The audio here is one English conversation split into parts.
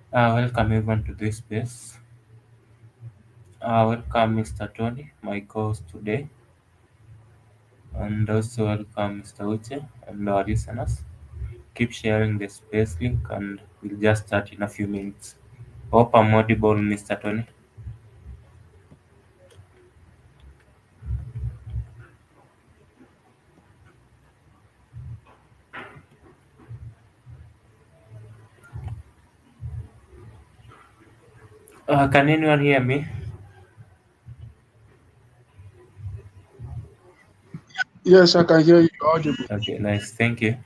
Welcome everyone to this space. Welcome Mr. Tony, my co-host today, and also welcome Mr. Uche and our listeners. Keep sharing the space link, and we'll just start in a few minutes. Hope I'm audible, Mr. Tony. Can anyone hear me? Yes, I can hear you audible. Okay, nice, thank you.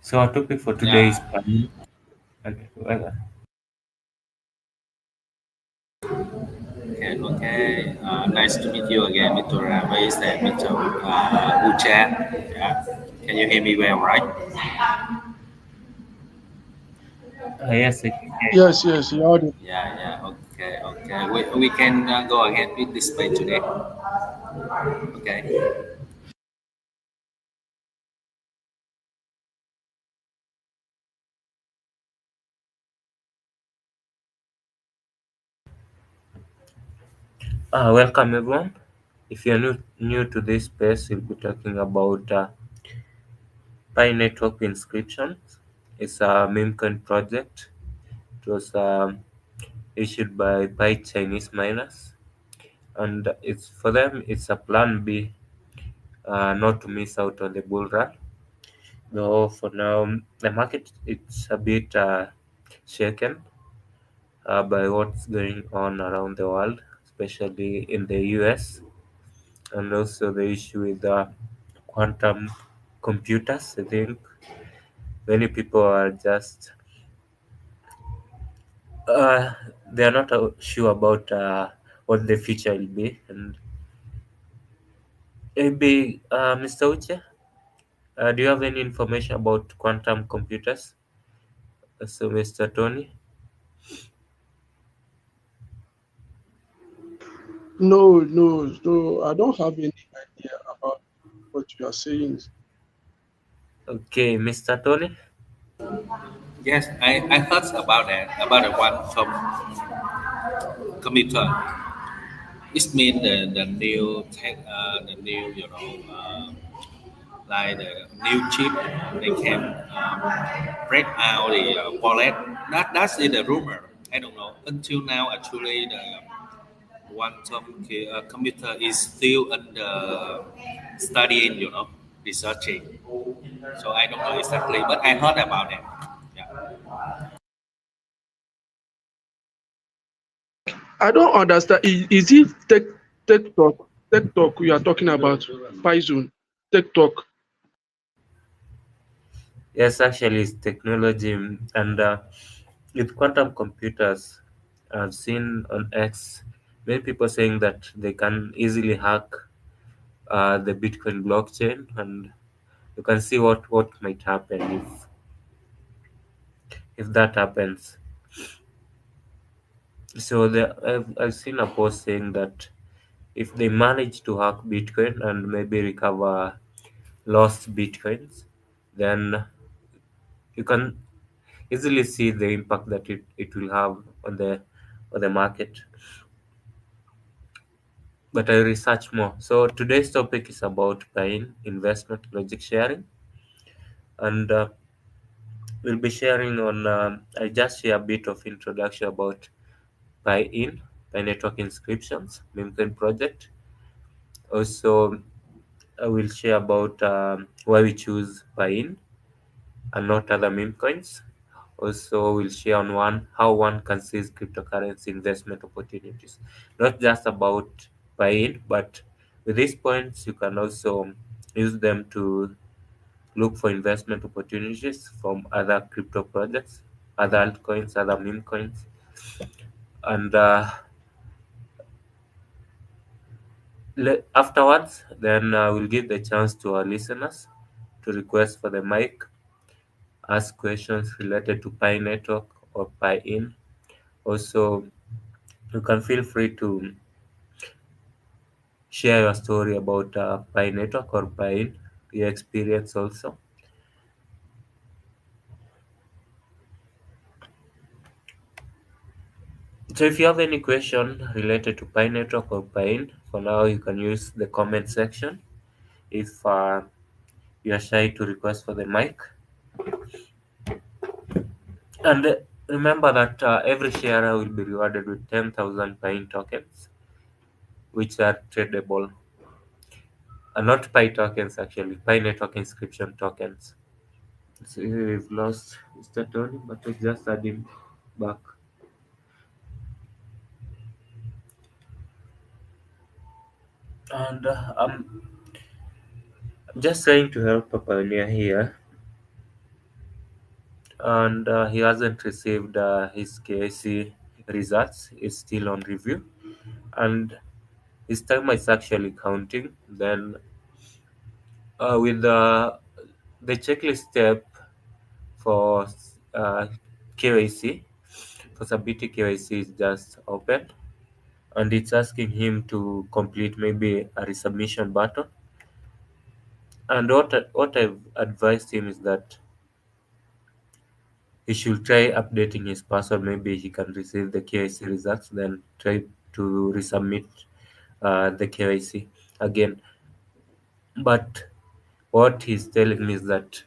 So our topic for today is Yeah, planning. Okay, well, okay. Nice to meet you again, Mr. Ramesh and Mr. Uche. Yeah, can you hear me well, right? yes, I can hear you. Yes, yes, you're audible. Yeah. Okay. We can go ahead with this page today. Okay. Welcome everyone. If you're new to this space, we'll be talking about Pi Network inscriptions. It's a meme coin project. It was issued by Chinese miners, and it's for them. It's a plan B, not to miss out on the bull run. Though for now, the market it's a bit shaken by what's going on around the world, especially in the US, and also the issue with quantum computers. I think many people are just uh, they are not sure about what the future will be, and maybe Mr. Uche. Do you have any information about quantum computers? So, Mr. Tony. No, no, no, I don't have any idea about what you are saying. Okay, Mr. Tony. Yes, I heard about the one from computer. It means the new tech, the new like the new chip they can break out the wallet. That's in the rumor. I don't know. Until now, actually, the quantum computer is still under studying, researching. So I don't know exactly, but I heard about it. Yeah. I don't understand. Is it tech talk you are talking about? Python, tech talk. Yes, actually, it's technology, and with quantum computers, I've seen on X many people saying that they can easily hack the Bitcoin blockchain, and you can see what might happen if that happens. So I've seen a post saying that if they manage to hack Bitcoin and maybe recover lost Bitcoins, then you can easily see the impact that it will have on the market. But I research more. So today's topic is about Piin investment logic sharing, and we'll be sharing on. I just share a bit of introduction about Pi Network inscriptions, Mimkin project. Also, I will share about why we choose Piin and not other meme coins. Also, we'll share on how one can seize cryptocurrency investment opportunities, not just about buying, but with these points, you can also use them to look for investment opportunities from other crypto projects, other altcoins, other meme coins, and afterwards, then we'll give the chance to our listeners to request for the mic, ask questions related to Pi Network or Pi In. Also, you can feel free to share your story about Pi Network or Pi, your experience also. So if you have any question related to Pi Network or Piin, for now you can use the comment section. If you are shy to request for the mic, and remember that every sharer will be rewarded with 10,000 Piin tokens, which are tradable. Not Pi tokens actually, Pi Network inscription tokens. So we've lost Mr. Tony, but let's just add him back. And I'm just trying to help a pioneer here, and he hasn't received his KC results. It's still on review, and his time is actually counting. Then with the checklist step for KYC, for submitting KYC is just open, and it's asking him to complete maybe a resubmission button. And what I've advised him is that he should try updating his password. Maybe he can receive the KYC results, then try to resubmit the KYC again. But what he's telling me is that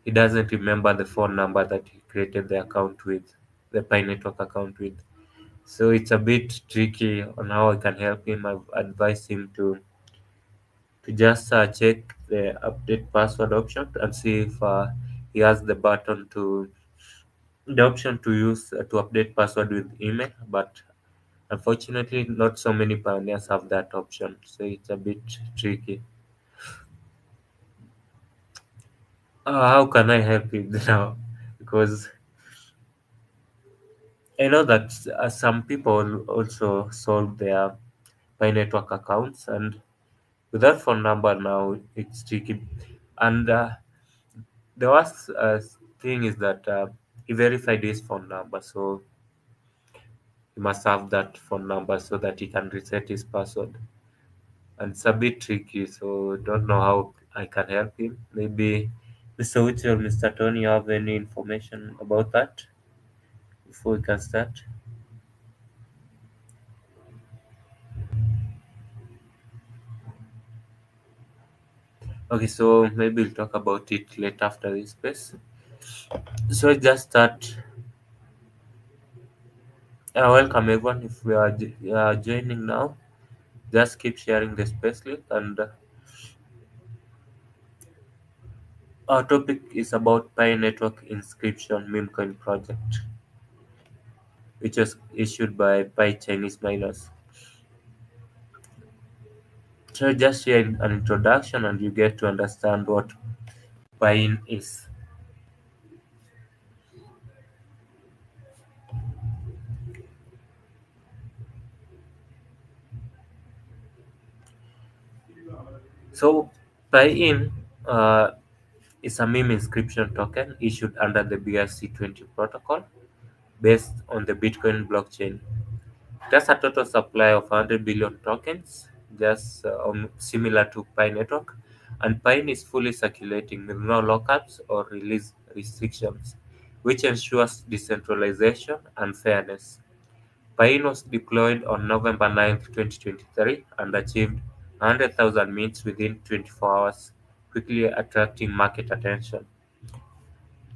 he doesn't remember the phone number that he created the account with, the Pi Network account with. So it's a bit tricky on how I can help him. I've advised him to just check the update password option and see if he has the option to use to update password with email. But unfortunately, not so many pioneers have that option, so it's a bit tricky. How can I help him now? Because I know that some people also sold their Pi Network accounts, and with that phone number now, it's tricky. And the worst thing is that he verified his phone number, so he must have that phone number so that he can reset his password. And it's a bit tricky, so don't know how I can help him. Maybe Mr. Uchi or Mr. Tony, you have any information about that before we can start? Okay, so maybe we'll talk about it later after this space. So let's just start. Welcome everyone. If we are joining now, just keep sharing the space link. And our topic is about Pi Network Inscription meme coin project, which was issued by Pi Chinese miners. So just share an introduction and you get to understand what Piin is. So Piin is a meme inscription token issued under the BRC20 protocol based on the Bitcoin blockchain. It has a total supply of 100 billion tokens, just similar to Pi Network, and Piin is fully circulating with no lockups or release restrictions, which ensures decentralization and fairness. Piin was deployed on November 9th, 2023 and achieved 100,000 mints within 24 hours, quickly attracting market attention.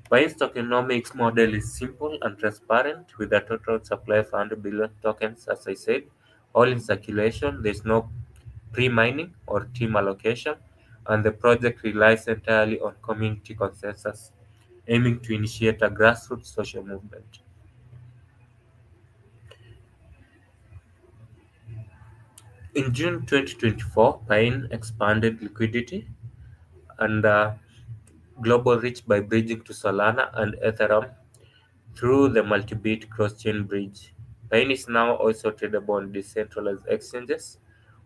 Pine's tokenomics model is simple and transparent, with a total supply of 100 billion tokens, as I said, all in circulation. There's no pre-mining or team allocation, and the project relies entirely on community consensus, aiming to initiate a grassroots social movement. In June 2024, Pine expanded liquidity and global reach by bridging to Solana and Ethereum through the multi-bit cross-chain bridge. Pine is now also tradable on decentralized exchanges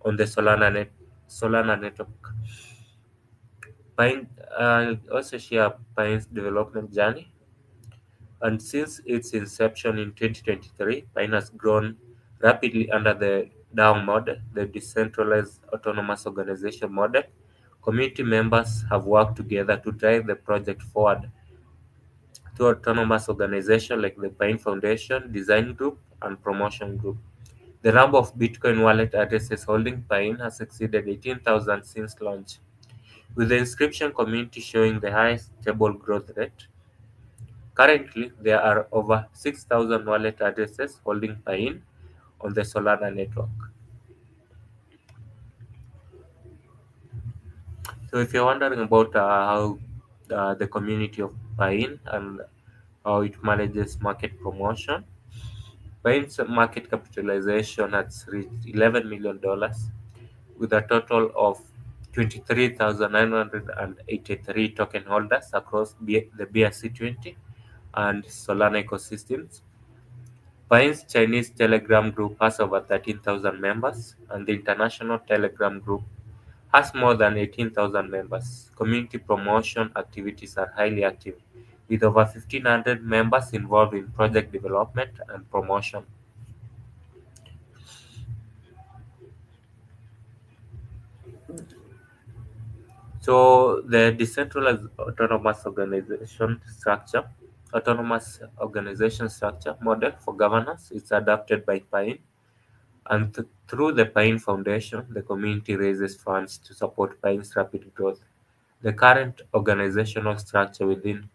on the Solana network. Pine also share Pine's development journey, and since its inception in 2023, Pine has grown rapidly under the DAO model, the decentralized autonomous organization model. Community members have worked together to drive the project forward through autonomous organizations like the Pine Foundation, Design Group, and Promotion Group. The number of Bitcoin wallet addresses holding Piin has exceeded 18,000 since launch, with the inscription community showing the highest stable growth rate. Currently, there are over 6,000 wallet addresses holding Piin on the Solana network. So, if you're wondering about how the community of Piin and how it manages market promotion, Pine's market capitalization has reached $11 million, with a total of 23,983 token holders across the BRC20 and Solana ecosystems. Pine's Chinese Telegram group has over 13,000 members, and the international Telegram group has more than 18,000 members. Community promotion activities are highly active, with over 1,500 members involved in project development and promotion. So the decentralized autonomous organization structure model for governance is adapted by Pine, and through the Pine Foundation, the community raises funds to support Pine's rapid growth. The current organizational structure within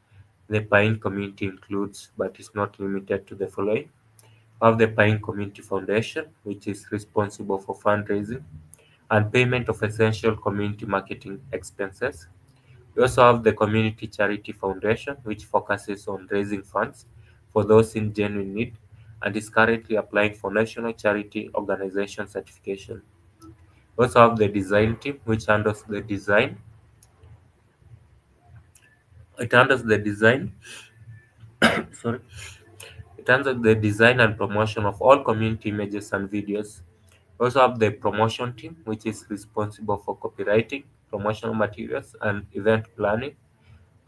the Pine community includes, but is not limited to, the following: of the Pine Community Foundation, which is responsible for fundraising and payment of essential community marketing expenses. We also have the Community Charity Foundation, which focuses on raising funds for those in genuine need and is currently applying for National Charity Organization certification. We also have the Design Team, which handles the design. It handles the design. Sorry. It handles the design and promotion of all community images and videos. We also have the Promotion Team, which is responsible for copywriting, promotional materials, and event planning.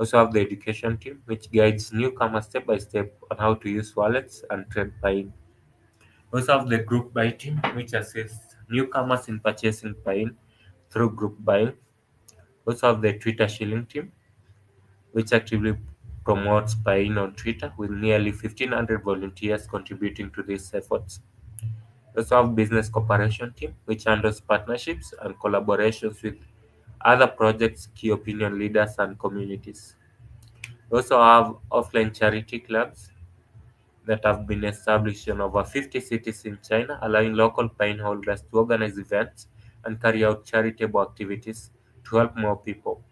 Also have the education team, which guides newcomers step by step on how to use wallets and trade buying. Also have the group buy team, which assists newcomers in purchasing buying through group buying. Also have the Twitter shilling team, which actively promotes buying on Twitter with nearly 1,500 volunteers contributing to these efforts. Also have business cooperation team, which handles partnerships and collaborations with other projects, key opinion leaders, and communities. We also have offline charity clubs that have been established in over 50 cities in China, allowing local pine holders to organize events and carry out charitable activities to help more people.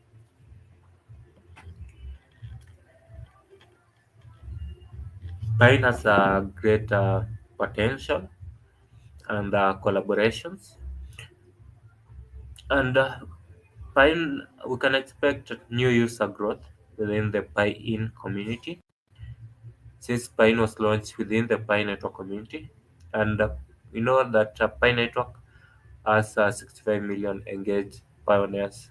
Pine has a great potential and collaborations, and Pine we can expect new user growth within the Pine community since Pine was launched within the Pine Network community, and we know that Pine Network has 65 million engaged pioneers,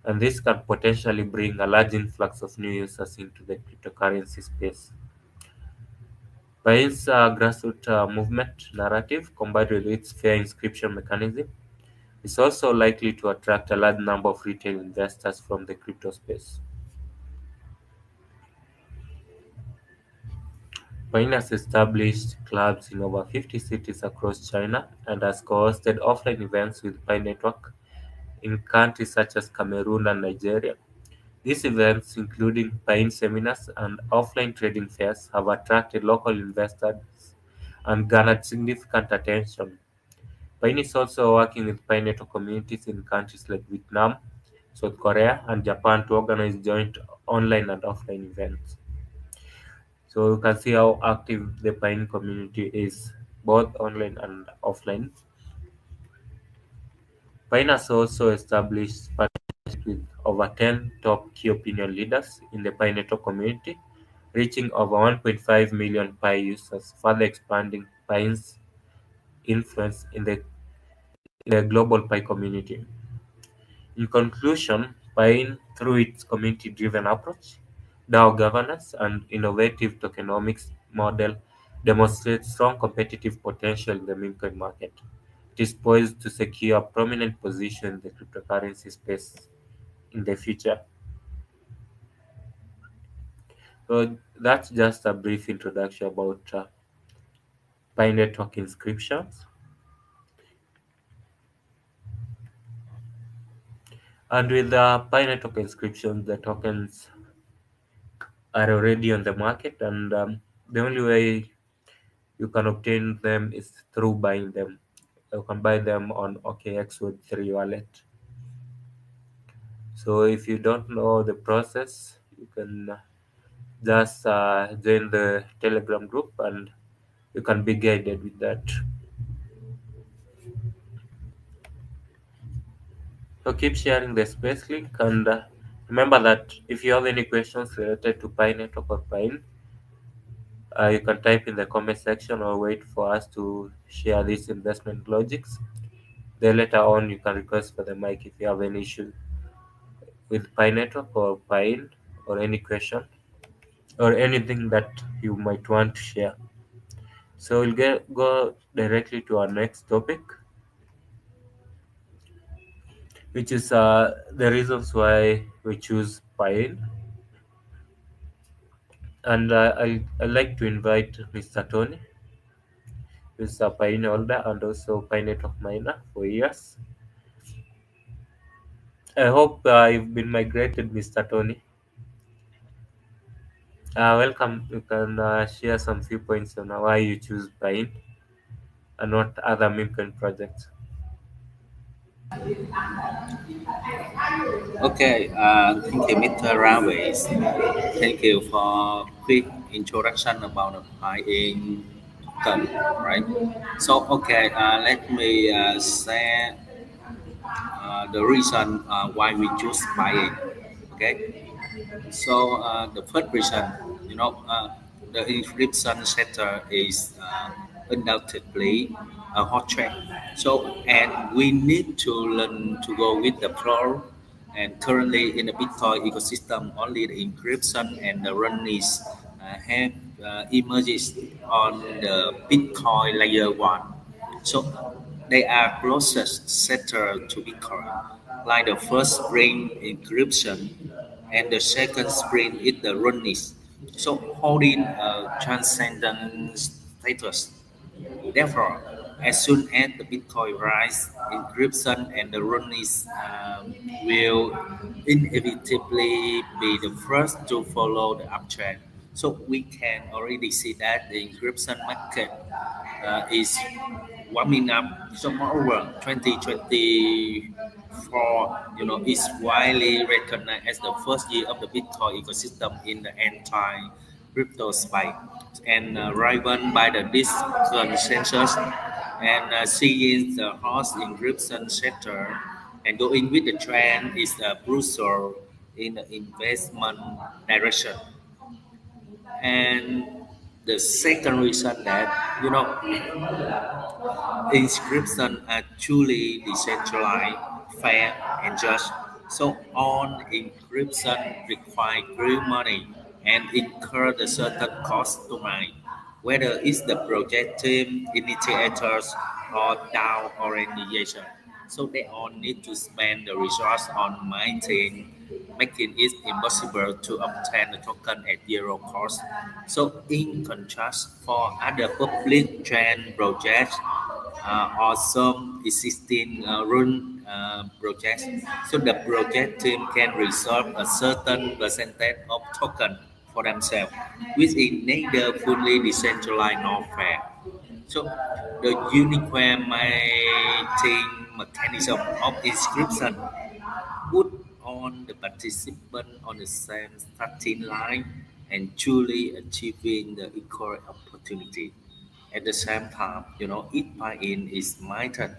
and this can potentially bring a large influx of new users into the cryptocurrency space. Pine's grassroots movement narrative, combined with its fair inscription mechanism, is also likely to attract a large number of retail investors from the crypto space. Pine has established clubs in over 50 cities across China and has co-hosted offline events with Pine Network in countries such as Cameroon and Nigeria. These events, including Pine seminars and offline trading fairs, have attracted local investors and garnered significant attention. Pine is also working with Pine Network communities in countries like Vietnam, South Korea, and Japan to organize joint online and offline events. So you can see how active the Pine community is, both online and offline. Pine has also established partnerships with over 10 top key opinion leaders in the Pi network community, reaching over 1.5 million Pi users, further expanding Pine's influence in the global Pi community. In conclusion, Pine, through its community-driven approach, DAO governance, and innovative tokenomics model, demonstrates strong competitive potential in the Bitcoin market. It is poised to secure a prominent position in the cryptocurrency space in the future. So that's just a brief introduction about Pi Network inscriptions. And with the Pi Network inscriptions, the tokens are already on the market, and the only way you can obtain them is through buying them. You can buy them on OKX with 3 wallet. So if you don't know the process, you can just join the Telegram group and you can be guided with that. So keep sharing the space link, and remember that if you have any questions related to Pi Network or Pine, you can type in the comment section or wait for us to share these investment logics. Then later on, you can request for the mic if you have any issue with Pi Network or Pine or any question or anything that you might want to share. So go directly to our next topic, which is the reasons why we choose Pine. And I like to invite Mr. Tony, who's a Pine holder and also Pine Network miner for years. I hope you've been migrated, Mr. Tony. Welcome. You can share some few points on why you choose Pine and what other meme projects. Okay, thank you, Mr. Raves. Thank you for quick introduction about the buying token, right? So, okay, let me say the reason why we choose buying. Okay, so the first reason, the encryption sector is undoubtedly a hot trend. So, and we need to learn to go with the flow. And currently in the Bitcoin ecosystem, only the encryption and the runnies have emerged on the Bitcoin layer one. So they are closest sector to Bitcoin, like the first spring encryption and the second spring is the runnies. So holding a transcendent status. Therefore, as soon as the Bitcoin rise, encryption and the runnies will inevitably be the first to follow the uptrend. So we can already see that the encryption market is warming up. So moreover, 2024, is widely recognized as the first year of the Bitcoin ecosystem in the anti-crypto space, and driven by the this consensus and seeing the horse encryption sector and going with the trend is crucial in the investment direction. And the second reason that inscriptions are truly decentralized, fair, and just. So all encryption require real money and incur a certain cost to mine, whether it's the project team, initiators, or DAO organization. So they all need to spend the resource on mining, making it impossible to obtain the token at zero cost. So in contrast, for other public chain projects or some existing run projects, so the project team can reserve a certain percentage of token for themselves, which is neither fully decentralized nor fair. So the unique mating mechanism of inscription put on the participant on the same starting line and truly achieving the equal opportunity. At the same time, each buy-in is minted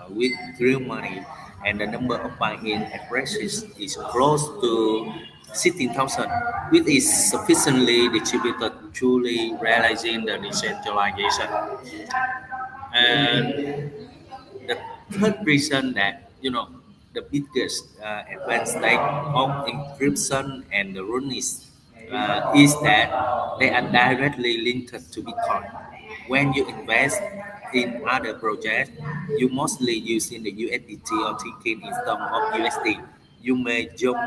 with real money, and the number of buy-in addresses is close to 16,000, which is sufficiently distributed, truly realizing the decentralization. And the third reason that the biggest advantage of encryption and the runes is that they are directly linked to Bitcoin. When you invest in other projects, you mostly using the USDT or token instead of USD. You may jump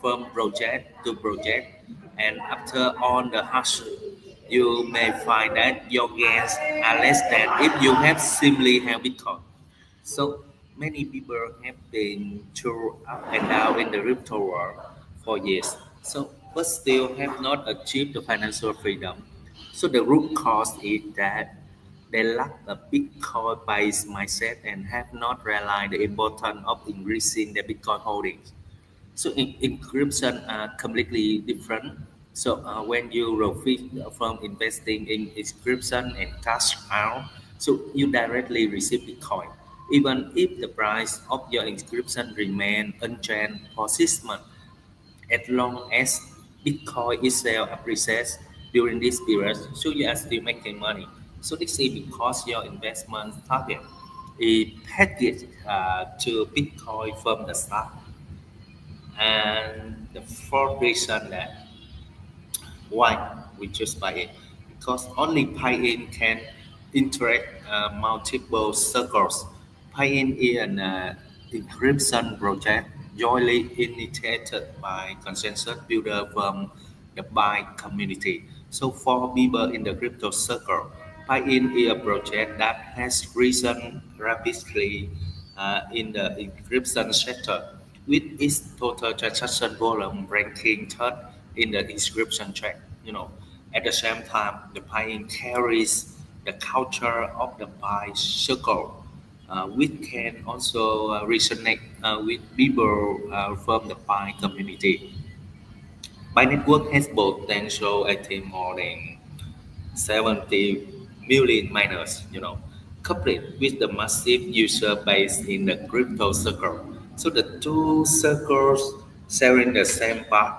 from project to project, and after on the hash you may find that your gains are less than if you have simply held Bitcoin. So many people have been through up and down in the crypto world for years. So but still have not achieved the financial freedom. So the root cause is that they lack a Bitcoin-based mindset and have not realized the importance of increasing their Bitcoin holdings. So encryption are completely different. So when you profit from investing in encryption and cash out, so you directly receive Bitcoin, even if the price of your encryption remain unchanged for 6 months. As long as Bitcoin itself appreciates during this period, so you are still making money. So this is because your investment target is pegged to Bitcoin from the start. And the fourth reason that why we choose Piin, because only Piin can interact multiple circles. Piin is an encryption project jointly initiated by consensus builder from the Pi community. So for people in the crypto circle, Piin is a project that has risen rapidly in the encryption sector, with its total transaction volume ranking third in the encryption track. At the same time, the Pi carries the culture of the Pi circle, which can also resonate with people from the Pi community. Pi network has potential, I think, more than 70 million miners, coupled with the massive user base in the crypto circle. So the two circles sharing the same path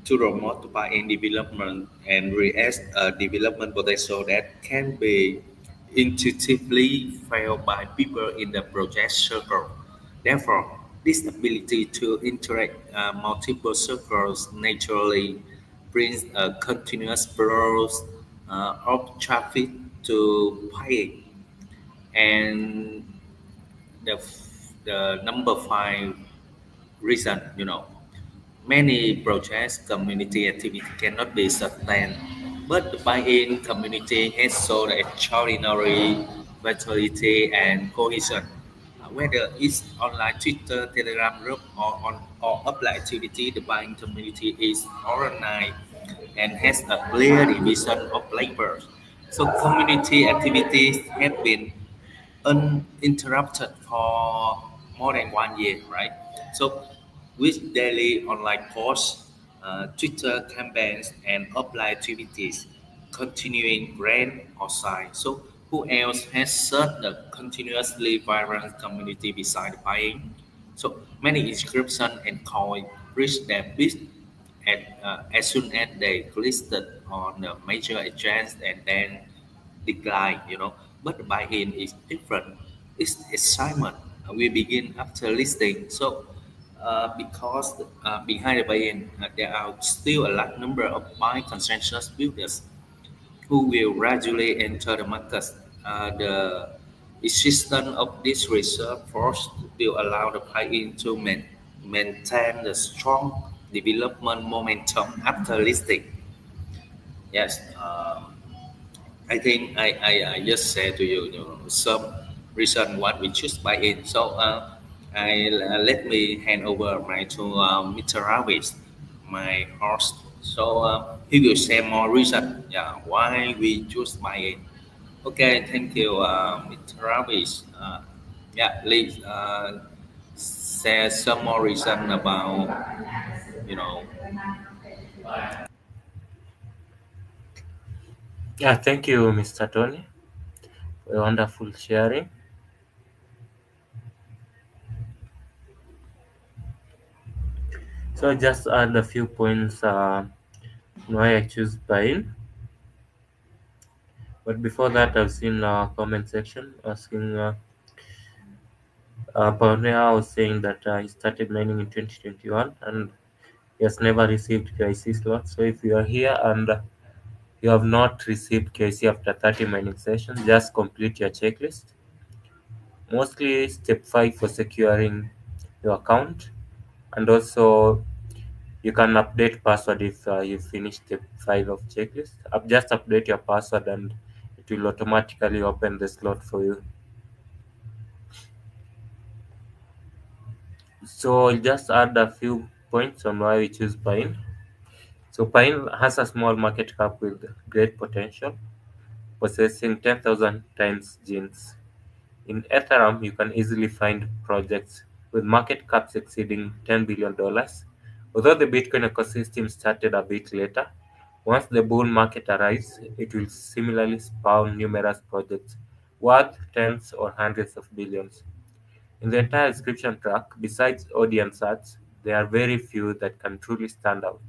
to promote buy-in development and react a development potential that can be intuitively felt by people in the project circle. Therefore, this ability to interact multiple circles naturally brings a continuous flow of traffic to paying. And the number five reason, many projects community activity cannot be sustained, but the buy-in community has shown extraordinary vitality and cohesion. Whether it's online Twitter, Telegram group, or offline activity, the buying community is organized and has a clear division of labor. So community activities have been uninterrupted for more than 1 year, right? So, with daily online posts, Twitter campaigns, and offline activities continuing grand outside. So, who else has served the continuously vibrant community beside buying? So, many inscriptions and coins reach their peak as soon as they listed on the major exchange and then decline, But the buy-in is different. It's excitement. We begin after listing. So, because behind the buy-in, there are still a large number of buy consensus builders who will gradually enter the market. The existence of this reserve force will allow the buy-in to maintain the strong development momentum after listing. Yes. I think I just said to you, some reason what we choose buy in. So let me hand over to Mr. Ravis, my host. So he will share more reason, yeah, why we choose buy in. Okay, thank you, Mr. Ravis. Yeah, please share some more reason about you know. Yeah, thank you, Mr. Tony, for your wonderful sharing. So I just add a few points why I choose Pine. But before that, I've seen a comment section asking Pioneer was saying that he started mining in 2021 and he has never received KIC slot. So if you are here and you have not received KIC after 30 mining sessions, just complete your checklist. Mostly step 5 for securing your account, and also You can update password if you finish the file of checklist. Just update your password and it will automatically open the slot for you. So I'll just add a few points on why we choose Pine. So Pine has a small market cap with great potential, possessing 10,000 times genes. In Ethereum, you can easily find projects with market caps exceeding $10 billion. Although the Bitcoin ecosystem started a bit later, once the bull market arrives, it will similarly spawn numerous projects worth tens or hundreds of billions. In the entire description track, besides audience ads, there are very few that can truly stand out.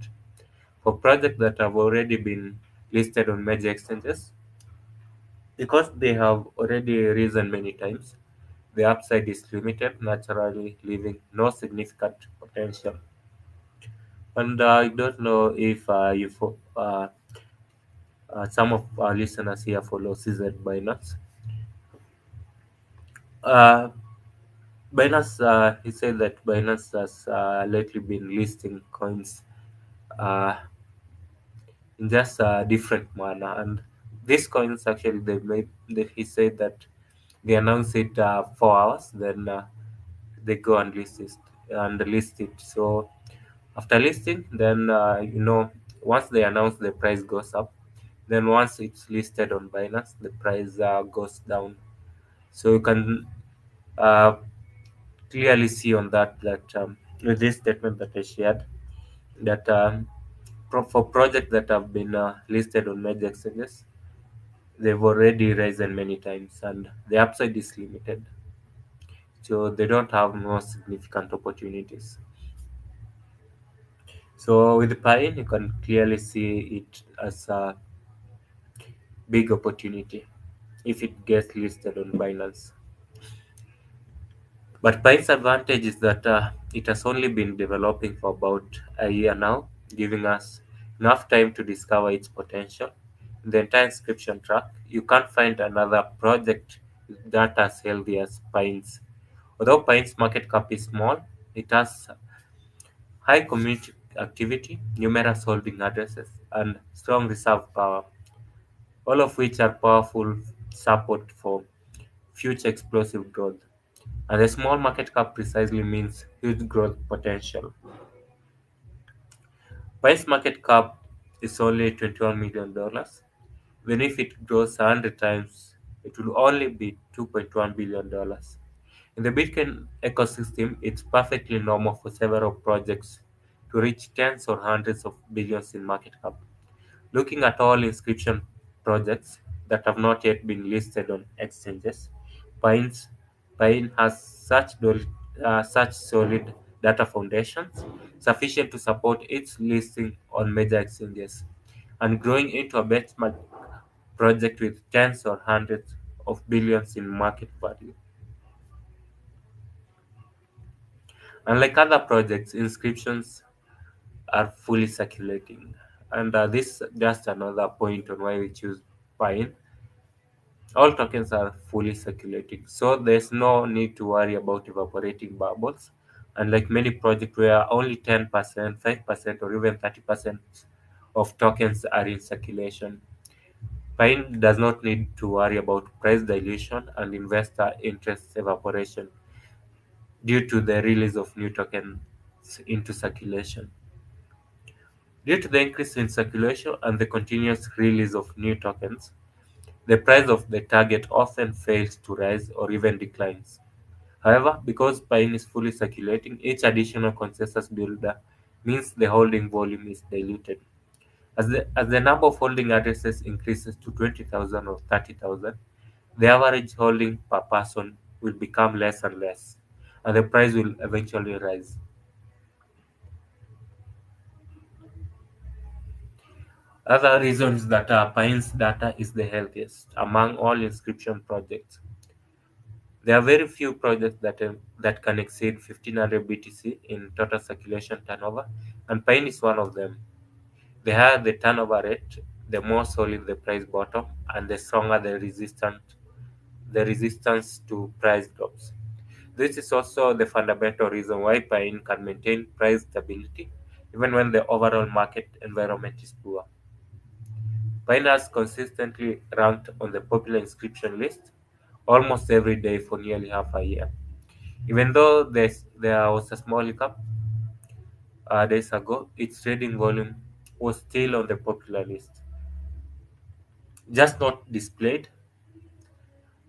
For projects that have already been listed on major exchanges, because they have already risen many times, the upside is limited, naturally leaving no significant potential. And I don't know if some of our listeners here follow CZ Binance. Uh, Binance, he said that Binance has lately been listing coins uh, in just a different manner. And these coins actually, he said that they announce it 4 hours, then they go and list it. So after listing, then once they announce, the price goes up. Then once it's listed on Binance, the price goes down. So you can uh, clearly see on that with this statement that I shared, that for projects that have been listed on major exchanges, they've already risen many times, and the upside is limited. So they don't have more significant opportunities. So with Pine, you can clearly see it as a big opportunity if it gets listed on Binance. But Pine's advantage is that it has only been developing for about a year now, giving us enough time to discover its potential. In the entire inscription track, you can't find another project that as healthy as Pine's. Although Pine's market cap is small, it has high community activity, numerous holding addresses, and strong reserve power, all of which are powerful support for future explosive growth. And a small market cap precisely means huge growth potential. Pine's market cap is only $21 million. Even if it grows 100 times, it will only be $2.1 billion. In the Bitcoin ecosystem, it's perfectly normal for several projects to reach tens or hundreds of billions in market cap. Looking at all inscription projects that have not yet been listed on exchanges, Pine's, Pine has such solid data foundations sufficient to support its listing on major exchanges and growing into a benchmark project with tens or hundreds of billions in market value. Unlike other projects, inscriptions are fully circulating. And this is just another point on why we choose Pine. All tokens are fully circulating, so there's no need to worry about evaporating bubbles. Unlike many projects where only 10%, 5%, or even 30% of tokens are in circulation, Pine does not need to worry about price dilution and investor interest evaporation due to the release of new tokens into circulation. Due to the increase in circulation and the continuous release of new tokens, the price of the target often fails to rise or even declines. However, because Pine is fully circulating, each additional consensus builder means the holding volume is diluted. As the number of holding addresses increases to 20,000 or 30,000, the average holding per person will become less and less, and the price will eventually rise. Other reasons that Pine's data is the healthiest among all inscription projects. There are very few projects that can exceed 1500 BTC in total circulation turnover, and Pine is one of them. The higher the turnover rate, the more solid the price bottom, and the stronger the resistance to price drops. This is also the fundamental reason why Pine can maintain price stability even when the overall market environment is poor. Piin has consistently ranked on the popular inscription list almost every day for nearly half a year. Even though there was a small hiccup days ago, its trading volume was still on the popular list, just not displayed.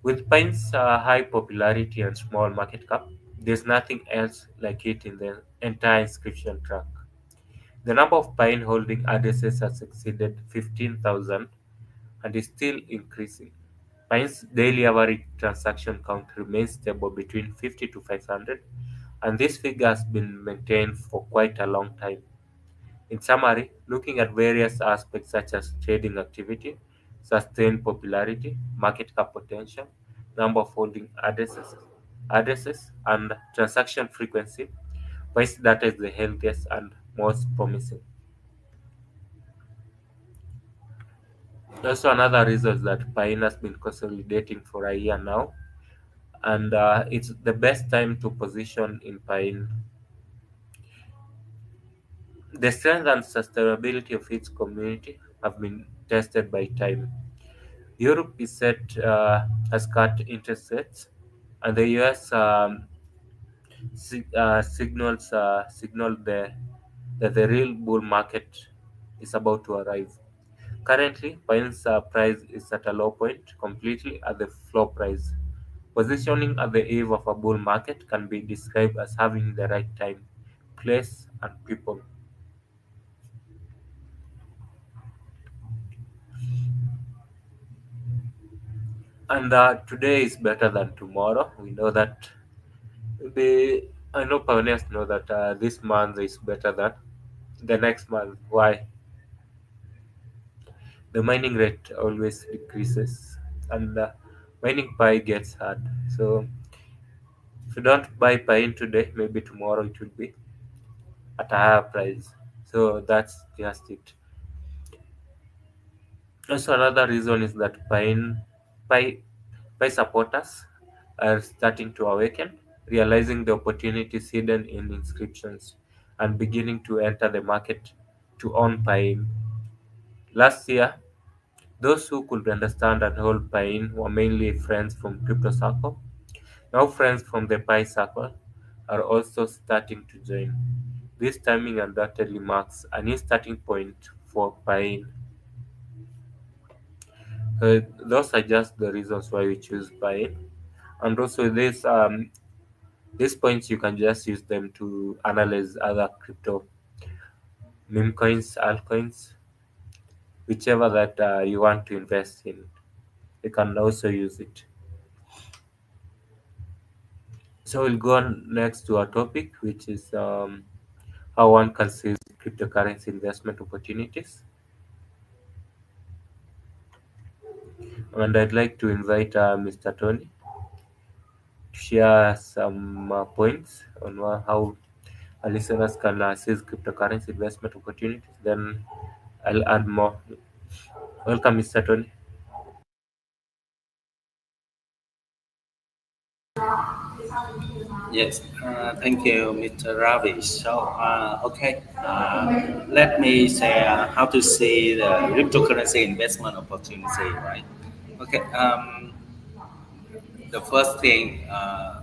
With Pine's high popularity and small market cap, there's nothing else like it in the entire inscription track. The number of Pine holding addresses has exceeded 15,000 and is still increasing. Pine's daily average transaction count remains stable between 50 to 500, and this figure has been maintained for quite a long time. In summary, looking at various aspects such as trading activity, sustained popularity, market cap potential, number of holding addresses, and transaction frequency, Pine's data is the healthiest and most promising. Also, another reason is that Pine has been consolidating for a year now, and it's the best time to position in Pine. The strength and sustainability of its community have been tested by time. Europe is set has cut interest rates, and the US signaled that the real bull market is about to arrive. Currently, Pine's price is at a low point, completely at the floor price. Positioning at the eve of a bull market can be described as having the right time, place, and people. And today is better than tomorrow. We know that. I know pioneers know that this month is better than the next month. Why? The mining rate always decreases, and mining pie gets hard. So if you don't buy pie in today, maybe tomorrow it will be at a higher price. So that's just it. Also, another reason is that pie, pie supporters are starting to awaken, realizing the opportunities hidden in inscriptions and beginning to enter the market to own pie. Last year, those who could understand and hold Pine were mainly friends from Crypto Circle. Now friends from the Pi Circle are also starting to join. This timing undoubtedly marks a new starting point for Pine. Those are just the reasons why we choose Pine. And also these points you can just use them to analyze other crypto meme coins, altcoins, whichever that you want to invest in. You can also use it. So we'll go on next to our topic, which is how one can seize cryptocurrency investment opportunities. And I'd like to invite Mr. Tony to share some points on how our listeners can seize cryptocurrency investment opportunities. Then I'll add more. Welcome, Mr. Tony. Yes, thank you, Mr. Ravi. So, okay, let me say how to see the cryptocurrency investment opportunity, right? Okay, the first thing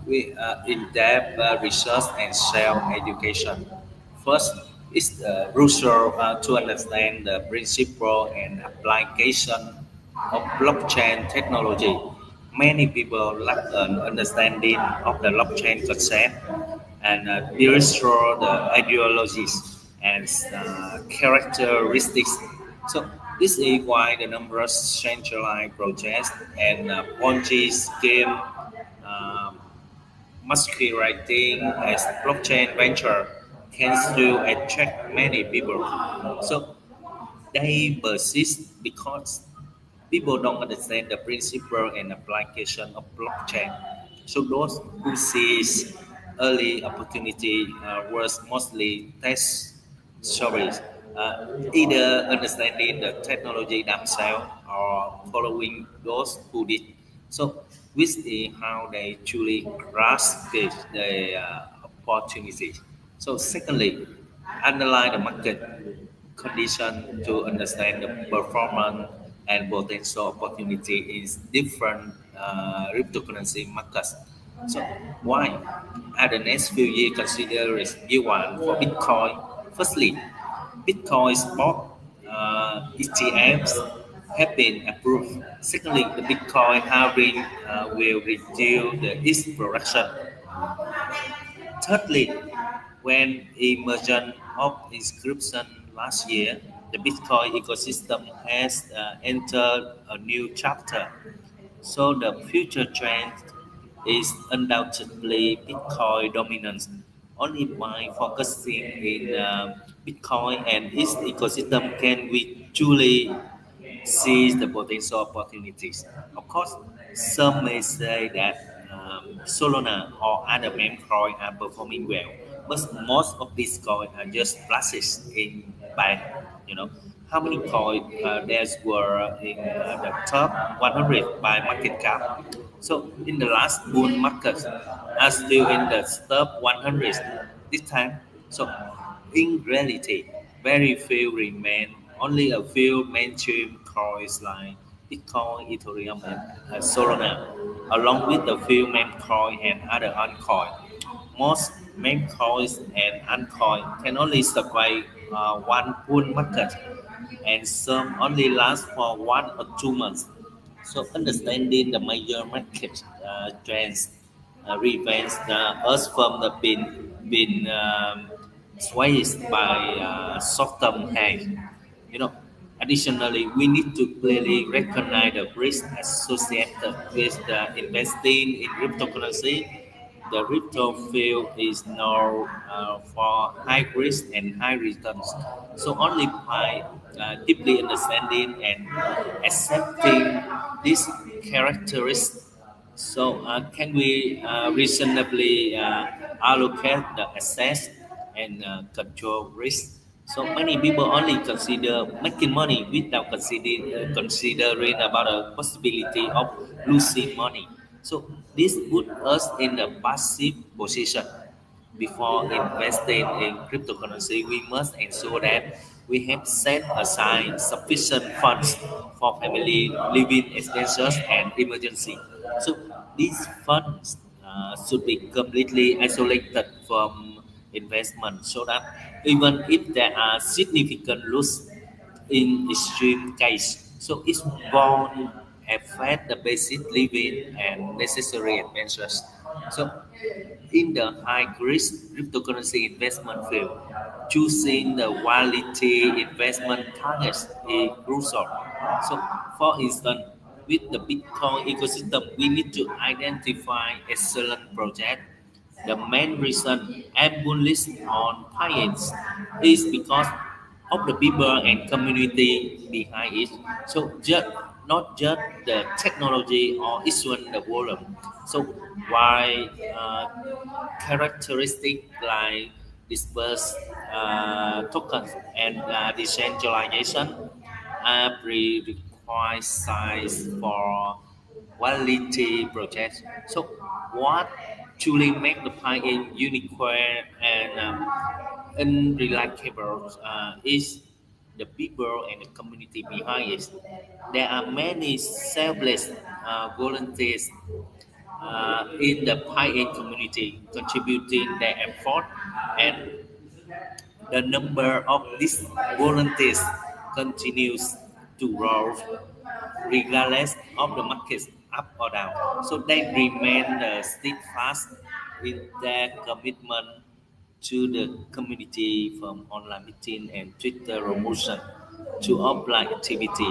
we in-depth research and self-education. First is the crucial to understand the principle and application of blockchain technology. Many people lack an understanding of the blockchain concept and illustrate the ideologies and characteristics. So this is why the numerous centralized projects and Ponzi scheme um, masquerading as blockchain venture can still attract many people. So they persist because people don't understand the principle and application of blockchain. So those who seize early opportunity was mostly test stories, either understanding the technology themselves or following those who did. So which is how they truly grasp the opportunity. So secondly, analyze the market condition to understand the performance and potential opportunity in different cryptocurrency markets. So why? At the next few years, consider risk one for Bitcoin. Firstly, Bitcoin spot ETFs have been approved. Secondly, the Bitcoin halving will reduce its production. Thirdly, when emergence of inscription last year, the Bitcoin ecosystem has entered a new chapter. So the future trend is undoubtedly Bitcoin dominance. Only by focusing in Bitcoin and its ecosystem can we truly seize the potential opportunities. Of course, some may say that Solana or other meme coins are performing well, but most of these coins are just flashes in bank. You know, how many coins there were in the top 100 by market cap? So in the last bull market, are still in the top 100 this time. So in reality, very few remain. Only a few mainstream coins like Bitcoin, Ethereum, and Solana, along with a few meme coins and other altcoins. Most meme coins and altcoins can only survive one bull market, and some only last for 1 or 2 months. So understanding the major market trends prevents us from the being swayed by short-term hang. You know, additionally, we need to clearly recognize the risk associated with investing in cryptocurrency. The crypto field is known for high risk and high returns. So only by deeply understanding and accepting these characteristics, so can we reasonably allocate the assets and control risk? So many people only consider making money without considering about the possibility of losing money. So this put us in a passive position. Before investing in cryptocurrency, we must ensure that we have set aside sufficient funds for family living expenses and emergency. So these funds should be completely isolated from investment so that even if there are significant losses in extreme case, so it won't affect the basic living and necessary expenses. So in the high risk cryptocurrency investment field, choosing the quality investment targets is crucial. So, for instance, with the Bitcoin ecosystem, we need to identify excellent projects. The main reason I'm bullish on Piin is because of the people and community behind it. So just not just the technology or issuing the volume. So why characteristic like dispersed tokens and decentralization are prerequisites for quality projects. So, what truly makes the plugin unique and unreliable is the people and the community behind it. There are many selfless volunteers in the Pi community contributing their effort, and the number of these volunteers continues to grow regardless of the market's up or down. So they remain steadfast in their commitment to the community, from online meeting and Twitter promotion to offline activity,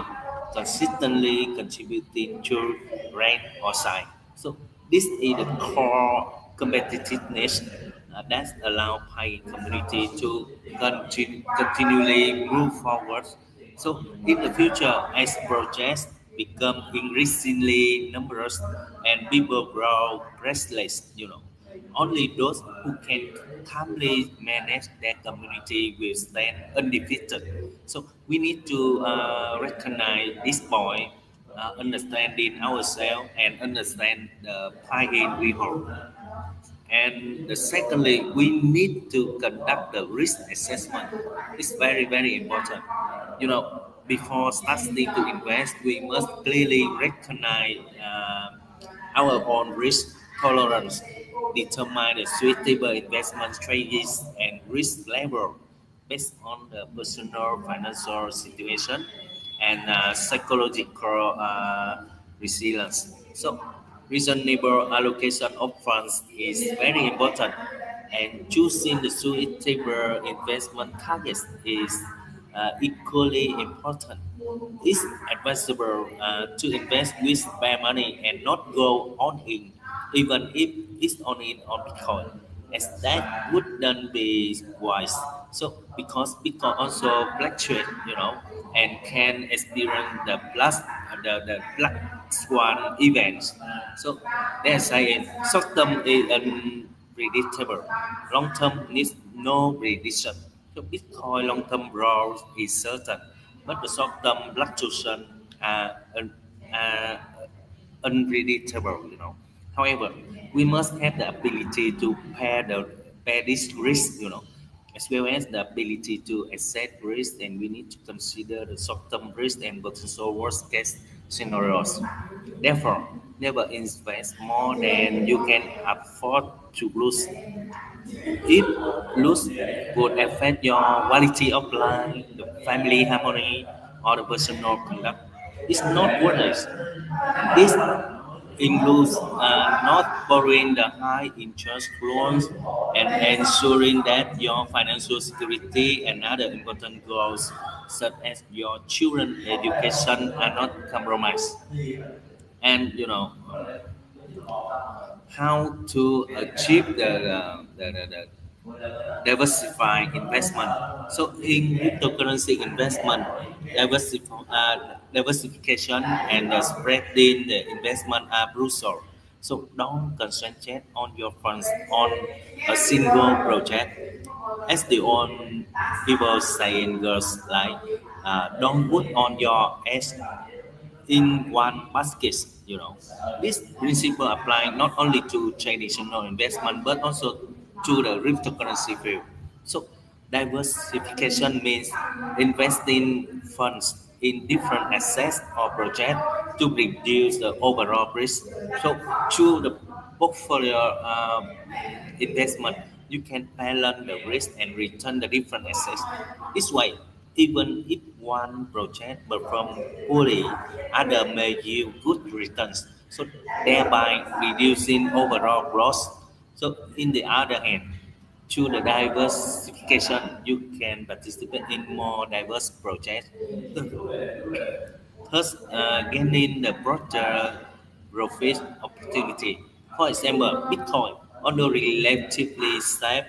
consistently contributing to rank or sign. So this is the core competitiveness that allow Pi community to continually move forward. So in the future, as projects become increasingly numerous and people grow restless, only those who can calmly manage their community will stand undefeated. So we need to recognize this point, understanding ourselves and understand the Pi we hold. And the secondly, we need to conduct the risk assessment. It's very, very important. Before starting to invest, we must clearly recognize our own risk tolerance, determine the suitable investment strategies and risk level based on the personal financial situation and psychological resilience. So, reasonable allocation of funds is very important, and choosing the suitable investment targets is equally important. It's advisable to invest with spare money and not go all in, even if it's only on Bitcoin, as that wouldn't be wise. So because Bitcoin also fluctuates, and can experience the black swan events. So they're saying short term is unpredictable, long term needs no prediction. So Bitcoin long term growth is certain, but the short term fluctuation are, are unpredictable. However, we must have the ability to pair this risk, as well as the ability to accept risk, and we need to consider the short-term risk and potential worst-case scenarios. Therefore, never invest more than you can afford to lose. If loss would affect your quality of life, the family harmony, or the personal conduct, it's not worth it. This includes not borrowing the high interest loans and ensuring that your financial security and other important goals, such as your children's education, are not compromised. And how to achieve the diversify investment. So in cryptocurrency investment, diversification and spreading the investment are crucial. So don't concentrate on your funds on a single project. As the old people say in girls like, don't put on your eggs in one basket. This principle apply not only to traditional investment but also to the cryptocurrency field. So diversification means investing funds in different assets or projects to reduce the overall risk. So through the portfolio investment, you can balance the risk and return the different assets. This way, even if one project performs poorly, other may yield good returns, so thereby reducing overall loss. So, in the other hand, through the diversification, you can participate in more diverse projects, thus gaining the broader profit opportunity. For example, Bitcoin, although relatively safe,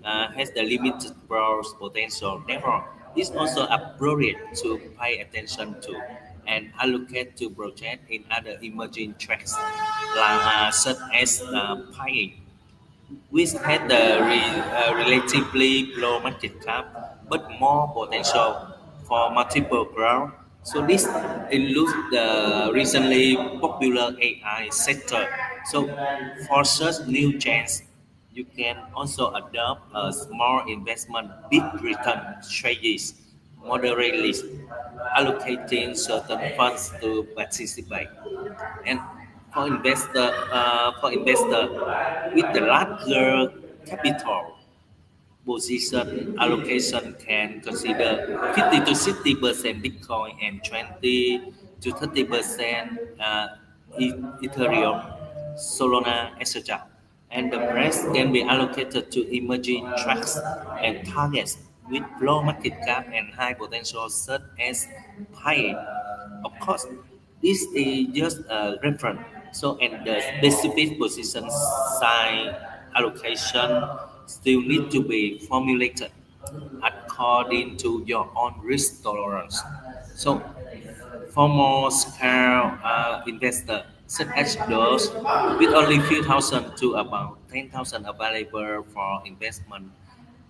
has the limited growth potential. Therefore, it's also appropriate to pay attention to and allocate to projects in other emerging tracks, such as Piin, which had relatively low market cap but more potential for multiple growth. So this includes the recently popular AI sector. So for such new trends, you can also adopt a small investment, big return strategies, moderately allocating certain funds to participate. And for investor with the larger capital position allocation can consider 50 to 60% Bitcoin and 20 to 30% Ethereum, Solana, etc. And the rest can be allocated to emerging tracks and targets with low market cap and high potential, such as Pi. Of course, this is just a reference. So, and the specific position size allocation still need to be formulated according to your own risk tolerance. So, for more scale investor, such as those with only few thousand to about 10,000 available for investment,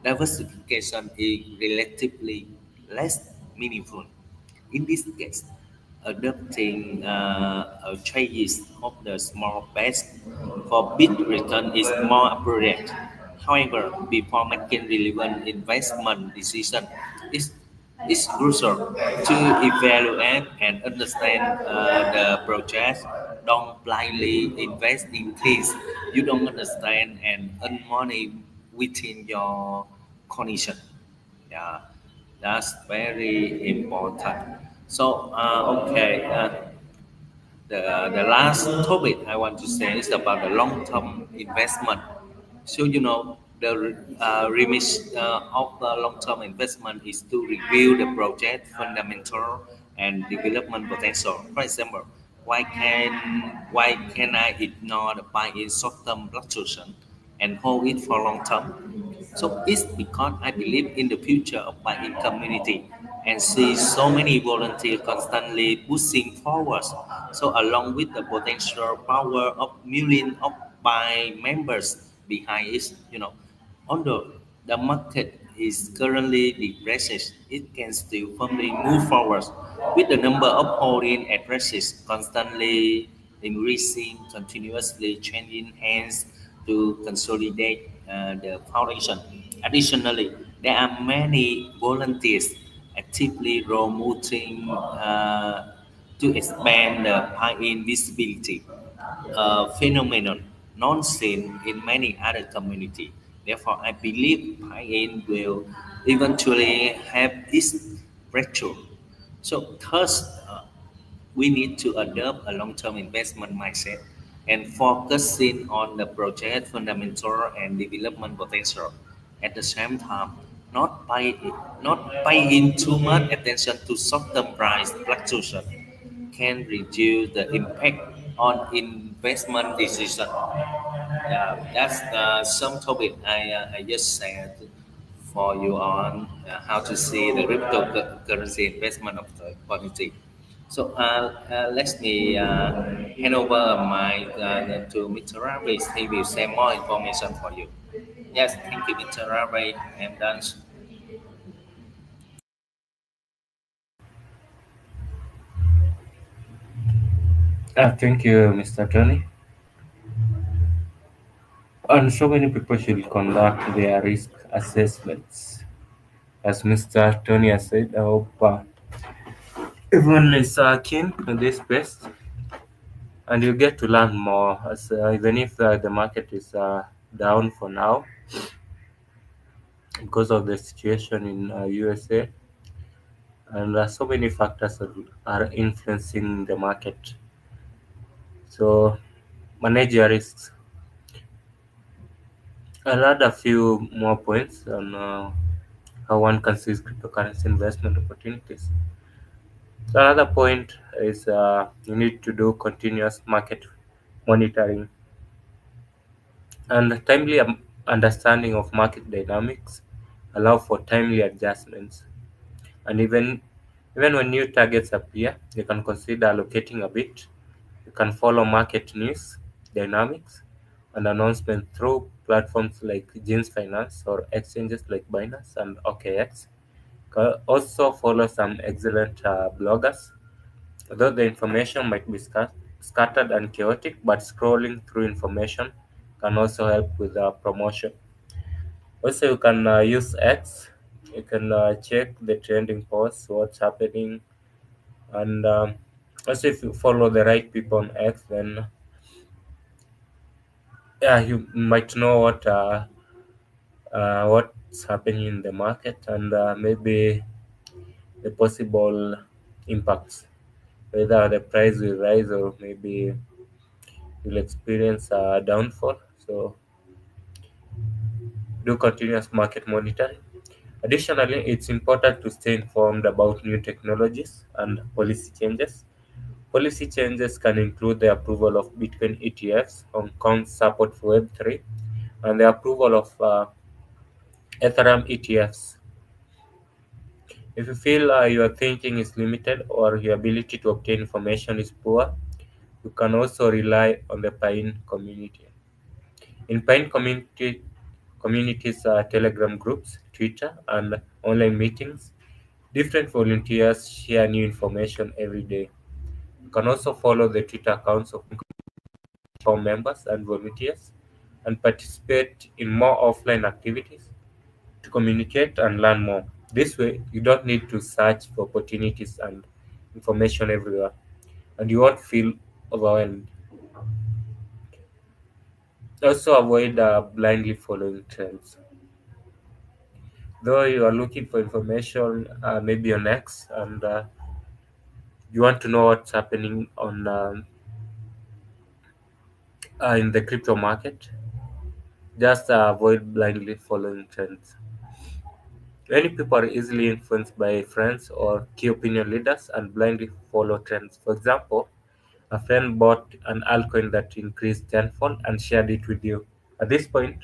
diversification is relatively less meaningful. In this case, adopting changes of the small bets for big return is more appropriate. However, before making relevant investment decision, it's, it's crucial to evaluate and understand the project. Don't blindly invest in things you don't understand and earn money within your condition. Yeah, that's very important. So, the last topic I want to say is about the long-term investment. So, the remit of the long-term investment is to review the project fundamental and development potential. For example, why can I ignore the buy-in short-term fluctuation and hold it for long term? So it's because I believe in the future of buying community and see so many volunteers constantly pushing forward. So along with the potential power of millions of buy members behind it, although the market is currently depressed, it can still firmly move forward with the number of holding addresses constantly increasing, continuously changing hands to consolidate the foundation. Additionally, there are many volunteers actively promoting to expand the Piin visibility, a phenomenon not seen in many other communities. Therefore, I believe Piin will eventually have its breakthrough. So, thus, we need to adopt a long-term investment mindset and focusing on the project fundamental and development potential. At the same time, not paying too much attention to short-term price fluctuation can reduce the impact on investment decision. Yeah, that's some topic I just said for you on how to see the cryptocurrency investment of the quantity. So let me hand over my to Mr. Ravi. He will share more information for you. Yes, thank you, Mr. Ravi. I'm done. Thank you, Mr. Tony. And so many people should conduct their risk assessments. As Mr. Tony has said, I hope everyone is keen in this space and you get to learn more. As, even if the market is down for now because of the situation in USA, and so many factors are influencing the market. So, manage your risks. I'll add a few more points on how one can seize cryptocurrency investment opportunities. So another point is you need to do continuous market monitoring and timely understanding of market dynamics allow for timely adjustments. And even when new targets appear, you can consider allocating a bit. You can follow market news, dynamics, and announcements through platforms like Jeans Finance or exchanges like Binance and OKX. Also follow some excellent bloggers. Although the information might be scattered and chaotic, but scrolling through information can also help with promotion. Also, you can use X. You can check the trending posts, what's happening, and also if you follow the right people on X, then yeah, you might know what's happening in the market and maybe the possible impacts, whether the price will rise or maybe you'll experience a downfall. So do continuous market monitoring. Additionally, it's important to stay informed about new technologies and policy changes. Policy changes can include the approval of Bitcoin ETFs, Hong Kong's support for Web3, and the approval of Ethereum ETFs. If you feel your thinking is limited or your ability to obtain information is poor, you can also rely on the Pine community. In Pine communities, Telegram groups, Twitter, and online meetings, different volunteers share new information every day. can also follow the Twitter accounts of members and volunteers and participate in more offline activities to communicate and learn more. This way, you don't need to search for opportunities and information everywhere, and you won't feel overwhelmed. Also, avoid blindly following trends. Though you are looking for information, maybe on X, and you want to know what's happening on in the crypto market, just avoid blindly following trends. Many people are easily influenced by friends or key opinion leaders and blindly follow trends. For example, a friend bought an altcoin that increased tenfold and shared it with you. At this point,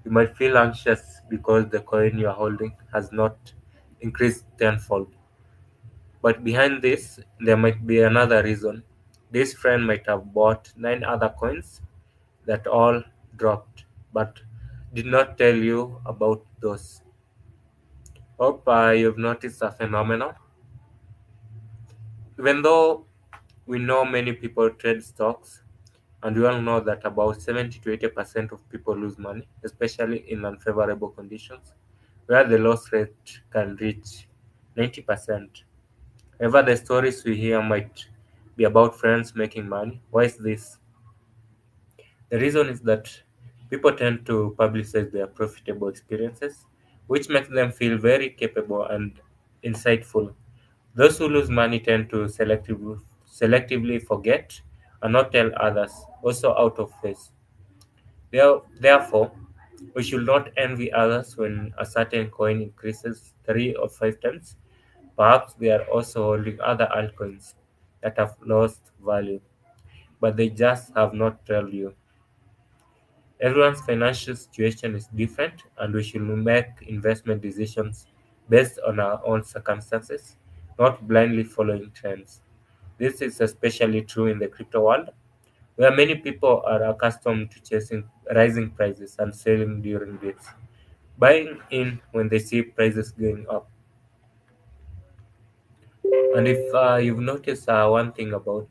you might feel anxious because the coin you are holding has not increased tenfold. But behind this, there might be another reason. This friend might have bought nine other coins that all dropped, but did not tell you about those. Hope you've noticed a phenomenon. Even though we know many people trade stocks, and we all know that about 70 to 80% of people lose money, especially in unfavorable conditions, where the loss rate can reach 90%. However, the stories we hear might be about friends making money. Why is this? The reason is that people tend to publicize their profitable experiences, which makes them feel very capable and insightful. Those who lose money tend to selectively forget and not tell others, also out of face. Therefore, we should not envy others when a certain coin increases 3 or 5 times. Perhaps they are also holding other altcoins that have lost value, but they just have not told you. Everyone's financial situation is different, and we should make investment decisions based on our own circumstances, not blindly following trends. This is especially true in the crypto world, where many people are accustomed to chasing rising prices and selling during dips, buying in when they see prices going up. And if you've noticed one thing about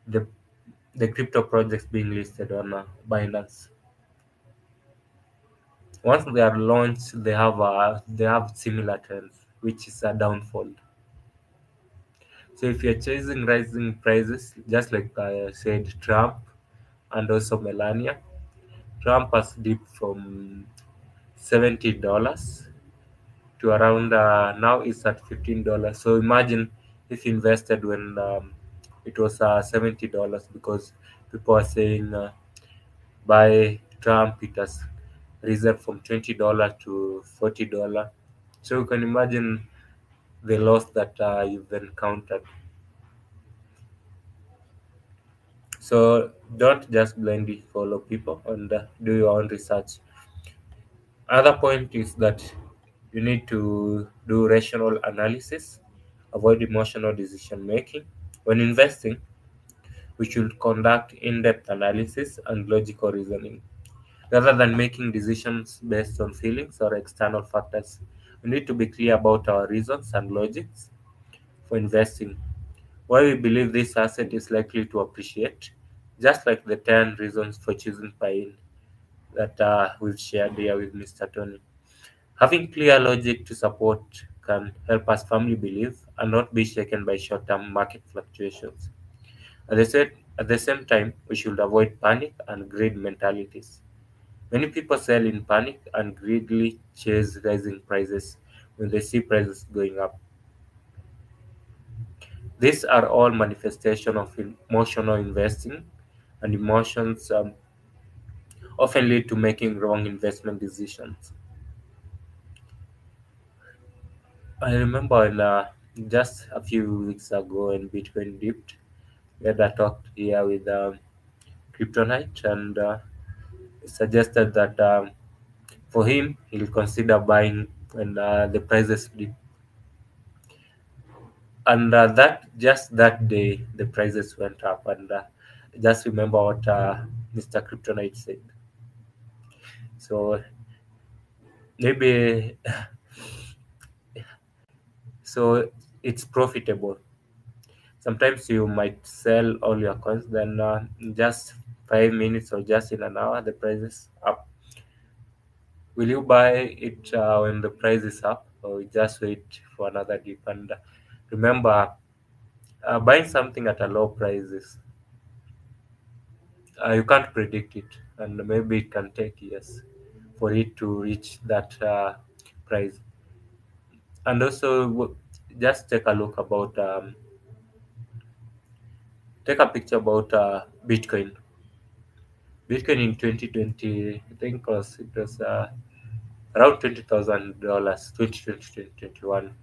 the the crypto projects being listed on Binance, once they are launched, they have similar trends, which is a downfall. So if you're chasing rising prices, just like I said, Trump and also Melania, Trump has dipped from $70 to around now it's at $15. So imagine if you invested when it was $70 because people are saying by Trump it has risen from $20 to $40. So you can imagine the loss that you've encountered. So don't just blindly follow people and do your own research. Other point is that you need to do rational analysis, avoid emotional decision making. When investing, we should conduct in-depth analysis and logical reasoning rather than making decisions based on feelings or external factors. We need to be clear about our reasons and logics for investing, why we believe this asset is likely to appreciate, just like the 10 reasons for choosing Piin that we've shared here with Mr. Tony. Having clear logic to support can help us firmly believe and not be shaken by short-term market fluctuations. At the same time, we should avoid panic and greed mentalities. Many people sell in panic and greedily chase rising prices when they see prices going up. These are all manifestation of emotional investing, and emotions often lead to making wrong investment decisions. I remember just a few weeks ago when Bitcoin dipped, we had a talk here with Kryptonite, and suggested that for him, he'll consider buying when the prices dip. And that day, the prices went up, and just remember what Mr. Kryptonite said. So maybe so it's profitable. Sometimes you might sell all your coins, then in just 5 minutes or just in an hour, the price is up. Will you buy it when the price is up, or just wait for another dip? And remember, buying something at a low price is you can't predict it, and maybe it can take years for it to reach that price. And also, just take a look about take a picture about Bitcoin. Bitcoin in 2020, I think it was around $20,000, 2021.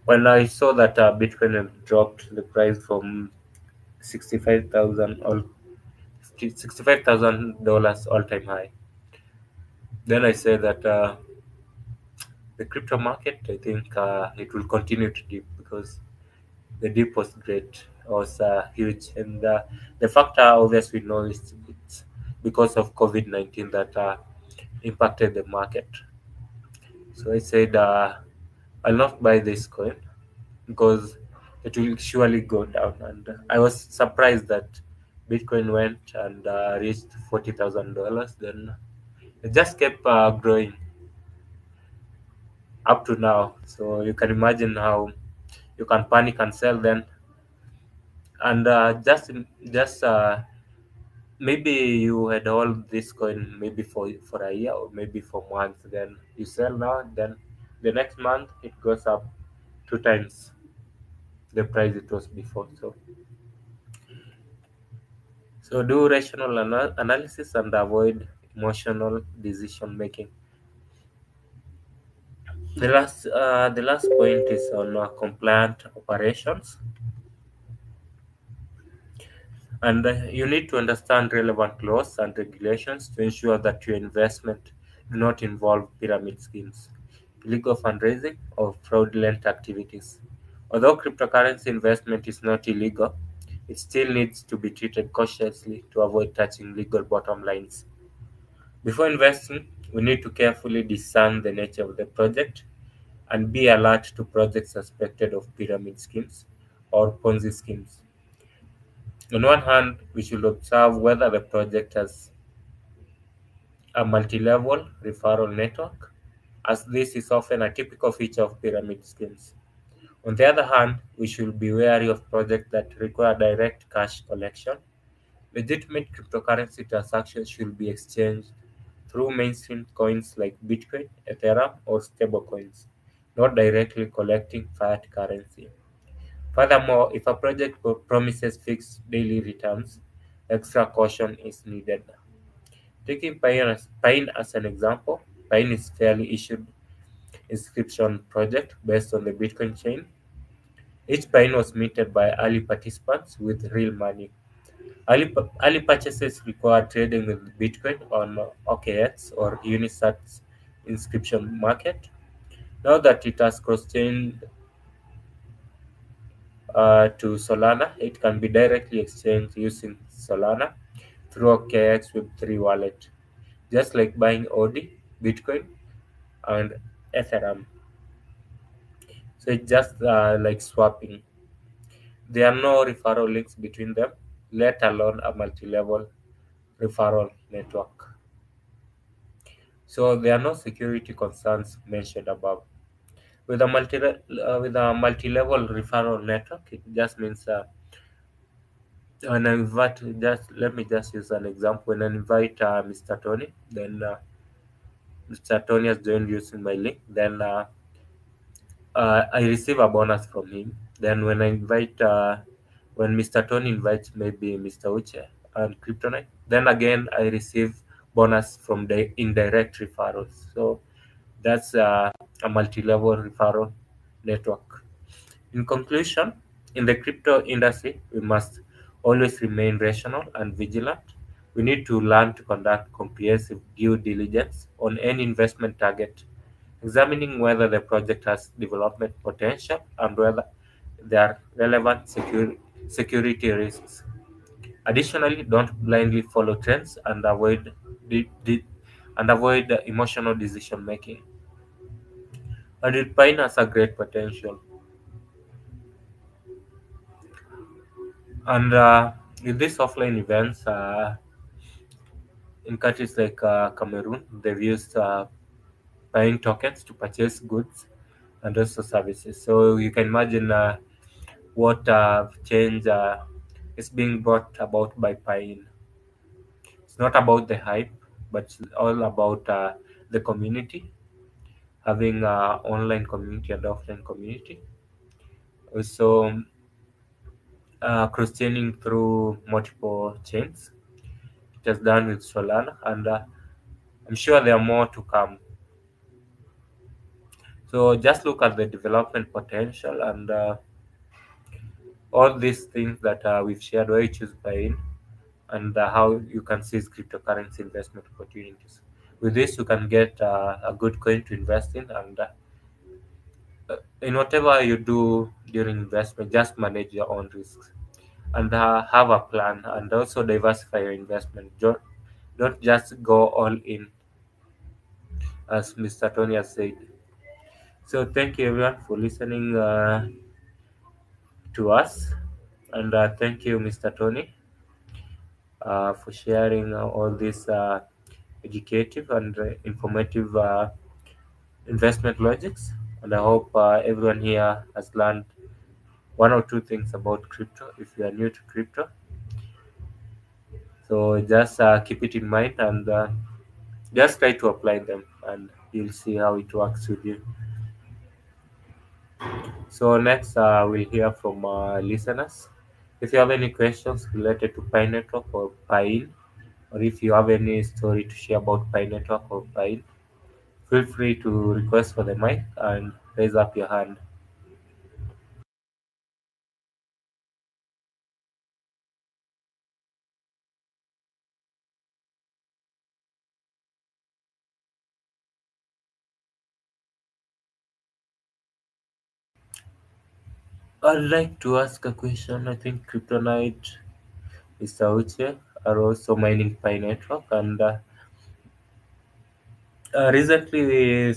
When I saw that Bitcoin had dropped the price from 65,000 all $65,000 all time high. Then I said that the crypto market, I think it will continue to dip because the dip was great, was huge, and the factor obviously we know is it's because of COVID-19 that impacted the market. So I said I'll not buy this coin because it will surely go down. And I was surprised that Bitcoin went and reached $40,000. Then it just kept growing up to now. So you can imagine how you can panic and sell then, and just maybe you had hold this coin maybe for a year or maybe for months. Then you sell now, then the next month it goes up two times the price it was before. So do rational analysis and avoid emotional decision making. The last point is on compliant operations, and you need to understand relevant laws and regulations to ensure that your investment do not involve pyramid schemes, illegal fundraising, or fraudulent activities. Although cryptocurrency investment is not illegal, it still needs to be treated cautiously to avoid touching legal bottom lines. Before investing, we need to carefully discern the nature of the project and be alert to projects suspected of pyramid schemes or Ponzi schemes. On one hand, we should observe whether the project has a multi-level referral network, as this is often a typical feature of pyramid schemes. On the other hand, we should be wary of projects that require direct cash collection. Legitimate cryptocurrency transactions should be exchanged through mainstream coins like Bitcoin, Ethereum, or stablecoins, not directly collecting fiat currency. Furthermore, if a project promises fixed daily returns, extra caution is needed. Taking Piin as an example, Piin is fairly issued inscription project based on the Bitcoin chain. Each Piin was minted by early participants with real money. Early purchases require trading with Bitcoin on OKX or Unisat's inscription market. Now that it has cross-chained to Solana, it can be directly exchanged using Solana through OKX Web3 wallet, just like buying OD, Bitcoin, and Ethereum. So it's just like swapping. There are no referral links between them, let alone a multi-level referral network. So there are no security concerns mentioned above. With a multi-level referral network, it just means when I invite, just let me just use an example. When I invite Mr. Tony, then Mr. Tony has joined using my link. Then I receive a bonus from him. Then when Mr. Tony invites maybe Mr. Uche and Kryptonite, then again I receive bonus from the indirect referrals. So that's a multi-level referral network. In conclusion, in the crypto industry, we must always remain rational and vigilant. We need to learn to conduct comprehensive due diligence on any investment target, examining whether the project has development potential and whether there are relevant security risks. Additionally, don't blindly follow trends and avoid emotional decision making. And it Pine has a great potential. And in these offline events, in countries like Cameroon, they've used buying tokens to purchase goods and also services. So you can imagine what change is being brought about by Piin. It's not about the hype, but it's all about the community, having online community and offline community. Also, cross-chaining through multiple chains. It has done with Solana, and I'm sure there are more to come. So just look at the development potential and all these things that we've shared, where you choose Piin, and how you can seize cryptocurrency investment opportunities. With this, you can get a good coin to invest in, and in whatever you do during investment, just manage your own risks and have a plan, and also diversify your investment. Don't just go all in, as Mr. Tony has said. So, thank you everyone for listening to us, and thank you, Mr. Tony, for sharing all these educative and informative investment logics. And I hope everyone here has learned one or two things about crypto if you are new to crypto. So just keep it in mind and just try to apply them, and you'll see how it works with you. So next, we'll hear from listeners. If you have any questions related to Pi Network or Pine, or if you have any story to share about Pi Network or Pine, feel free to request for the mic and raise up your hand. I'd like to ask a question. I think Kryptonite is Uche are also mining Pi Network, and recently,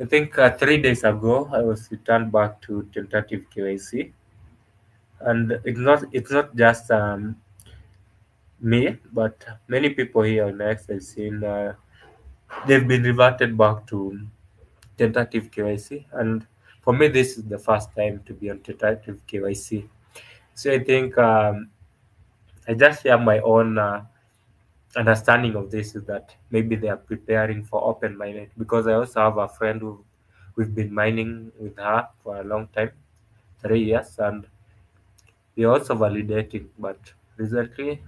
I think 3 days ago, I was returned back to tentative KYC, and it's not just me, but many people here on X I've seen they've been reverted back to tentative KYC, and for me, this is the first time to be on tentative KYC. So I think I just share my own understanding of this is that maybe they are preparing for open mining, because I also have a friend who we've been mining with her for a long time, 3 years, and we are also validating. But recently,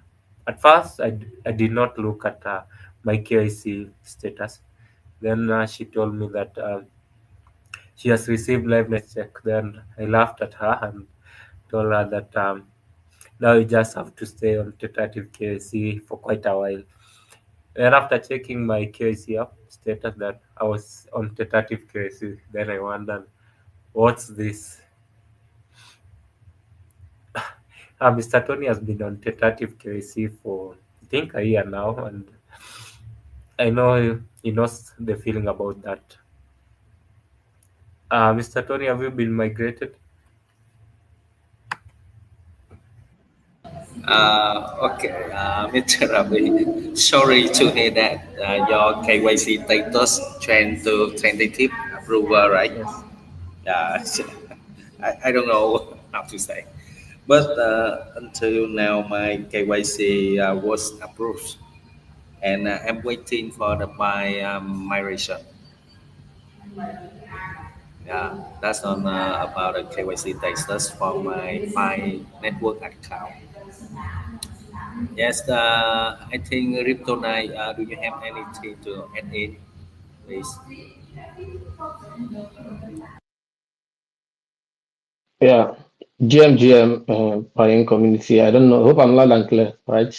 at first, I did not look at my KIC status. Then she told me that she has received liveness check. Then I laughed at her and told her that now you just have to stay on tentative KIC for quite a while. And after checking my KIC up status that I was on tentative KIC, then I wondered, what's this? Mr. Tony has been on tentative KIC for I think a year now, and I know he knows the feeling about that. Mr. Tony, have you been migrated? Okay, Mr. Ravi, sorry to hear that your KYC status changed to tentative approval, right? Yes. Yeah, I don't know how to say. But until now, my KYC was approved, and I'm waiting for the my migration. Yeah, that's on about the KYC status for my network account. Yes, I think Riptonite, do you have anything to add in, please? Yeah, GM, buying community. I don't know. Hope I'm loud and clear, right?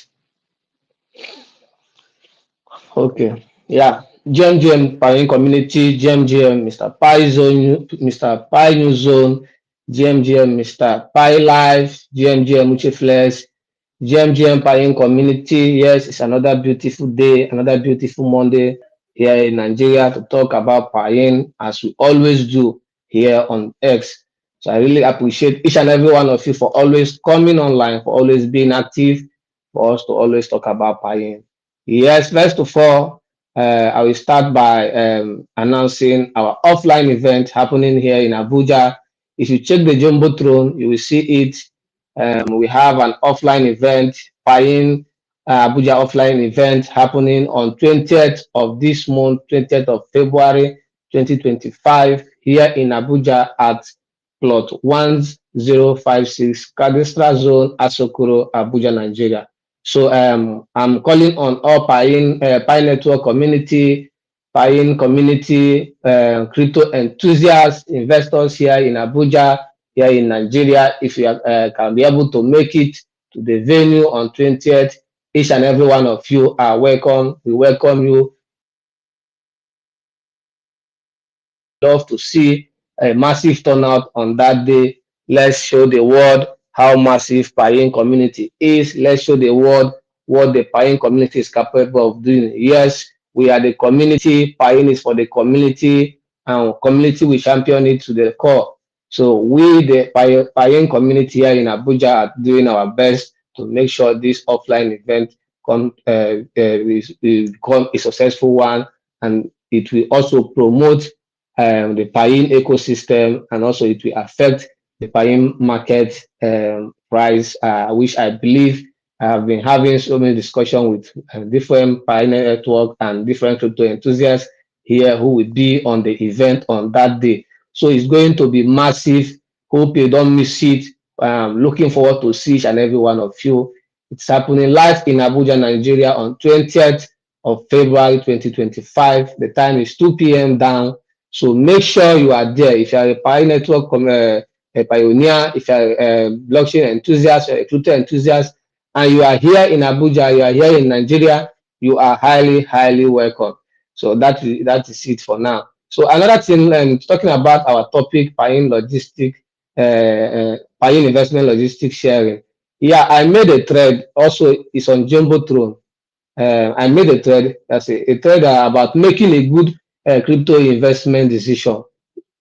Okay. Yeah. GM buying community, GM, Mr. Pi Zone, Mr. Pi New Zone, GM, Mr. Pi Life, GM, Uchiflex, GM buying community. Yes, it's another beautiful day, another beautiful Monday here in Nigeria to talk about buying as we always do here on X. So I really appreciate each and every one of you for always coming online, for always being active, for us to always talk about Piin. Yes, first of all, I will start by announcing our offline event happening here in Abuja. If you check the Jumbotron, you will see it. We have an offline event, Piin Abuja offline event happening on 20th of this month, 20th of February 2025, here in Abuja at plot 1056 Cadastral Zone, Asokoro, Abuja, Nigeria. So I'm calling on all Pi Network community, Piin community, crypto enthusiasts, investors here in Abuja, here in Nigeria. If you can be able to make it to the venue on 20th, each and every one of you are welcome. We welcome you. Love to see a massive turnout on that day. Let's show the world how massive Piin community is. Let's show the world what the Piin community is capable of doing. Yes, we are the community. Piin is for the community, and community we champion it to the core. So we, the Piin community here in Abuja, are doing our best to make sure this offline event will become a successful one, and it will also promote the Piin ecosystem, and also it will affect the Piin market price, which I believe I have been having so many discussions with different Piin network and different crypto enthusiasts here who will be on the event on that day. So it's going to be massive. Hope you don't miss it. Looking forward to see each and every one of you. It's happening live in Abuja, Nigeria on 20th of February 2025. The time is 2 p.m. down. So make sure you are there. If you are a Piin network a pioneer, if you are a blockchain enthusiast, or a crypto enthusiast, and you are here in Abuja, you are here in Nigeria, you are highly, highly welcome. So that is it for now. So another thing, talking about our topic, Piin logistic, Piin investment logistic sharing. Yeah, I made a thread. Also, it's on Jumbotron. I made a thread. That's a thread about making a good crypto investment decision.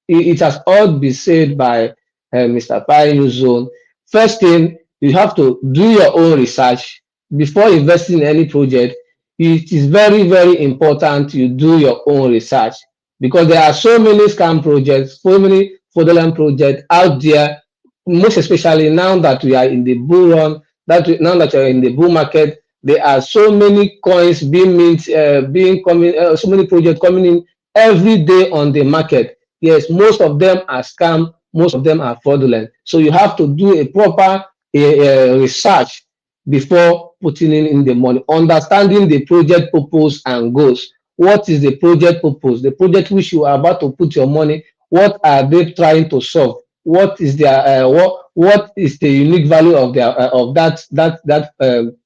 It has all been said by Mr. Piin. First thing, you have to do your own research before investing in any project. It is very, very important you do your own research, because there are so many scam projects, so many fraudulent projects out there, most especially now that we are in the bull run, now that we are in the bull market. There are so many coins being mint, so many projects coming in every day on the market. Yes, most of them are scam, most of them are fraudulent. So you have to do a proper research before putting in the money, understanding the project purpose and goals. What is the project purpose? The project which you are about to put your money, what are they trying to solve? What is their what is the unique value of their of that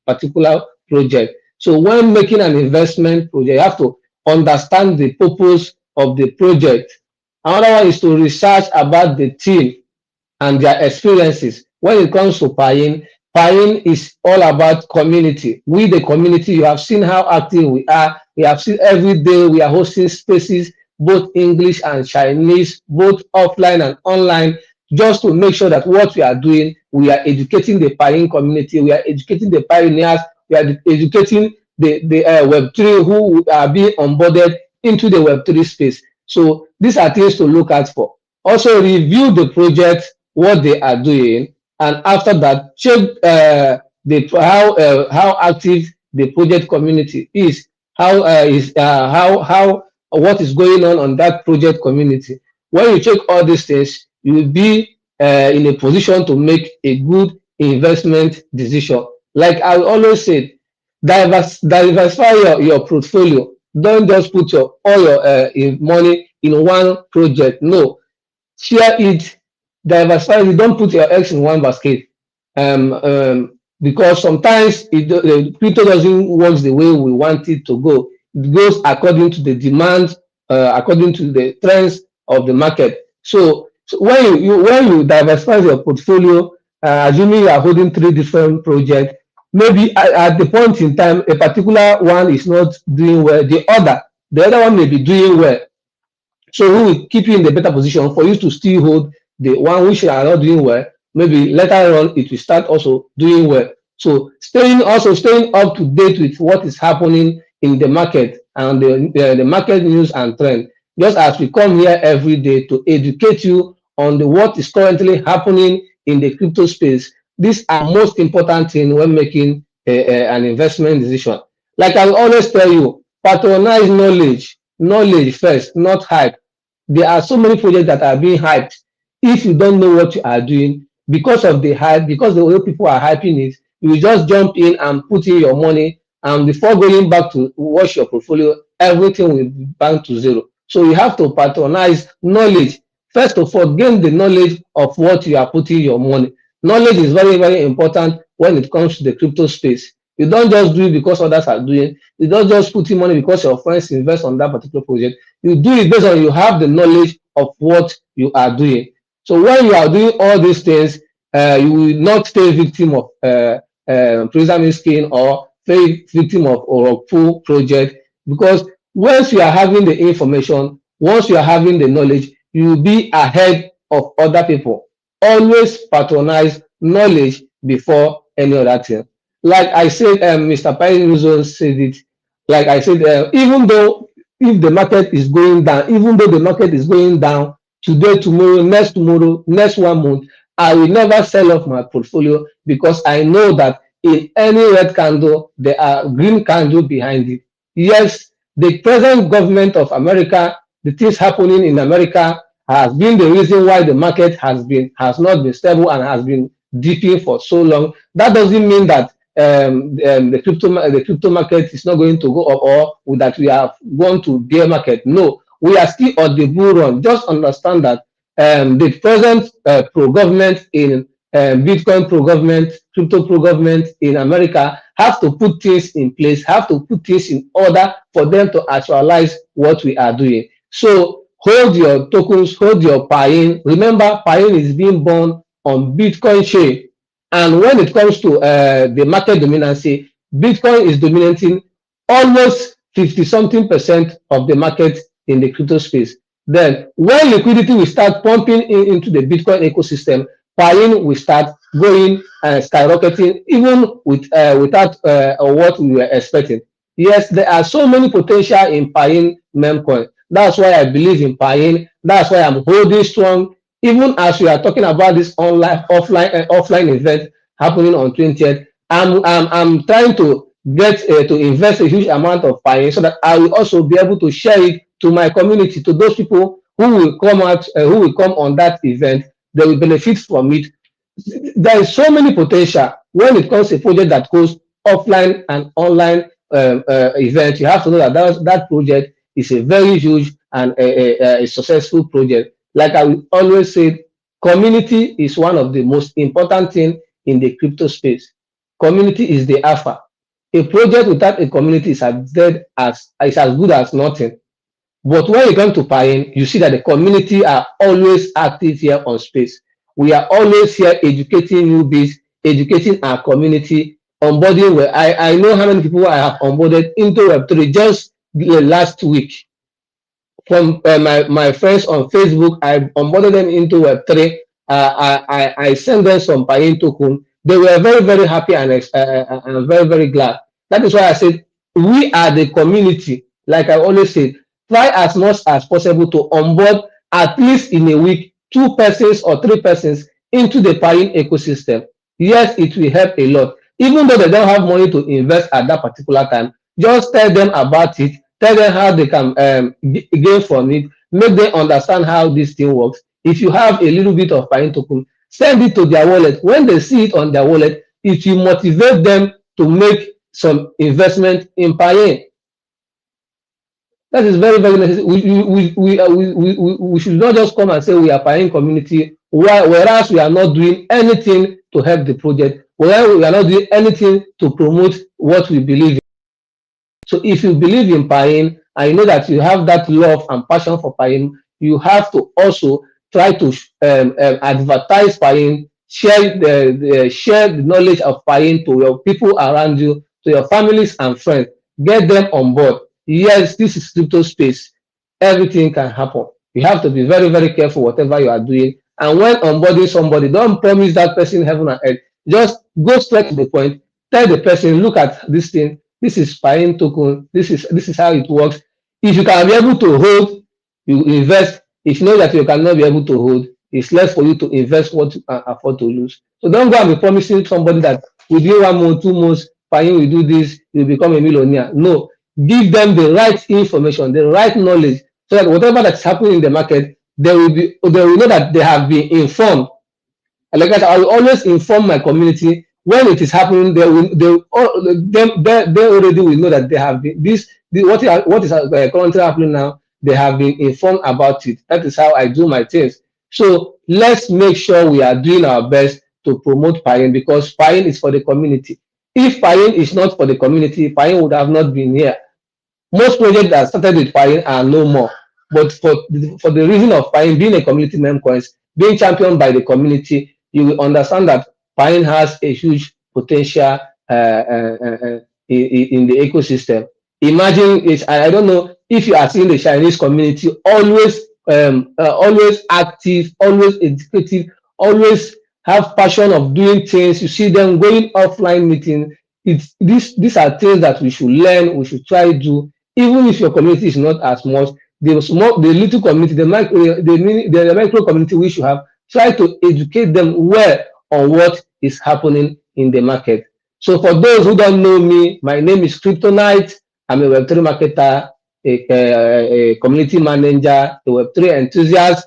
particular project? So when making an investment project, you have to understand the purpose of the project. Another one is to research about the team and their experiences. When it comes to Piin, Piin is all about community. We, the community, you have seen how active we are. We have seen every day we are hosting spaces, both English and Chinese, both offline and online, just to make sure that what we are doing, we are educating the Piin community, we are educating the pioneers, we are educating the Web3 who are being onboarded into the Web3 space. So these are things to look out for. Also review the project, what they are doing, and after that check how active the project community is, how what is going on that project community. When you check all these things, you will be in a position to make a good investment decision. Like I always say, diversify your portfolio. Don't just put all your money in one project. No, share it, diversify it. Don't put your eggs in one basket. Because sometimes the crypto doesn't work the way we want it to go. It goes according to the demand, according to the trends of the market. So when you diversify your portfolio, assuming you are holding three different projects, maybe at the point in time a particular one is not doing well, the other one may be doing well. So who will keep you in the better position for you to still hold the one which are not doing well, maybe later on it will start also doing well. So staying up to date with what is happening in the market and the market news and trend. Just as we come here every day to educate you on what is currently happening in the crypto space. These are most important thing when making an investment decision. Like I always tell you, patronize knowledge first, not hype. There are so many projects that are being hyped. If you don't know what you are doing, because of the hype, because the way people are hyping it, you will just jump in and put in your money, and before going back to watch your portfolio, everything will be back to zero. So you have to patronize knowledge. First of all, gain the knowledge of what you are putting your money. Knowledge is very, very important when it comes to the crypto space. You don't just do it because others are doing. You don't just put in money because your friends invest on that particular project. You do it based on you have the knowledge of what you are doing. So when you are doing all these things, you will not stay victim of pyramid scheme or victim of or a full project, because once you are having the information, once you are having the knowledge, you will be ahead of other people. Always patronize knowledge before any other thing. Like I said, Mr. Piin said it. Like I said, even though if the market is going down, even though the market is going down today, tomorrow, next 1 month, I will never sell off my portfolio, because I know that in any red candle, there are green candle behind it. Yes, the present government of America, the things happening in America has been the reason why the market has not been stable and has been dipping for so long. That doesn't mean that the crypto market is not going to go up, or that we are going to bear market. No, we are still on the bull run. Just understand that the present pro-government in Bitcoin pro-government, crypto pro-government in America have to put things in place, have to put things in order for them to actualize what we are doing. So hold your tokens, hold your Piin. Remember, Piin is being born on Bitcoin chain. And when it comes to the market dominancy, Bitcoin is dominating almost 50 something% of the market in the crypto space. Then when liquidity will start pumping into the Bitcoin ecosystem, Piin will start going and skyrocketing, even without what we were expecting. Yes, there are so many potential in Piin memcoin. That's why I believe in Piin. That's why I'm holding strong. Even as we are talking about this offline event happening on 20th, I'm trying to get to invest a huge amount of Piin, so that I will also be able to share it to my community, to those people who will come out, who will come on that event. They will benefit from it. There is so many potential when it comes to a project that goes offline and online event. You have to know that that project is a very huge and a successful project. Like I will always say, community is one of the most important thing in the crypto space. Community is the alpha. A project without a community is as good as nothing. But when you come to Piin, you see that the community are always active here on space. We are always here educating newbies, educating our community, onboarding. Where I know how many people I have onboarded into Web3 just last week. From my friends on Facebook, I onboarded them into Web3. I sent them some Piin token. They were very, very happy and very, very glad. That is why I said we are the community. Like I always say, try as much as possible to onboard at least in a week 2 persons or 3 persons into the Piin ecosystem. Yes, it will help a lot. Even though they don't have money to invest at that particular time, just tell them about it. Tell them how they can gain from it. Make them understand how this thing works. If you have a little bit of Piin token, send it to their wallet. When they see it on their wallet, it will motivate them to make some investment in Piin. That is very, very necessary. We should not just come and say we are Piin community, whereas we are not doing anything to help the project, whereas we are not doing anything to promote what we believe in. So if you believe in Piin, and you know that you have that love and passion for Piin, you have to also try to advertise Piin, share the knowledge of Piin to your people around you, to your families and friends. Get them on board. Yes, this is crypto space. Everything can happen. You have to be very, very careful whatever you are doing, And when onboarding somebody, don't promise that person heaven and earth. Just go straight to the point. Tell the person, look at this thing. This is Piin token. This is how it works. If you can be able to hold, you invest. If you know that you cannot be able to hold, it's less for you to invest what you can afford to lose. So don't go and be promising somebody that within 1 month, 2 months, Piin will do this, you'll become a millionaire. No, give them the right information, the right knowledge, so that whatever that's happening in the market, they will know that they have been informed. And like I will always inform my community when it is happening. They already will know that they have been what is currently happening now. They have been informed about it. That is how I do my things. So let's make sure we are doing our best to promote Piin, because Piin is for the community. If Piin is not for the community, Piin would have not been here. Most projects that started with Piin are no more. But for the reason of Piin being a community meme coins, being championed by the community, you will understand that Piin has a huge potential in the ecosystem. Imagine it, I don't know if you are seeing the Chinese community always active, always educative, always have passion of doing things. You see them going offline meeting. These are things that we should learn, we should try to do, even if your community is not as much. The little community, the micro community we should have, try to educate them well on what is happening in the market. So for those who don't know me, my name is Kryptonite. I'm a Web3 marketer, a community manager, a Web3 enthusiast.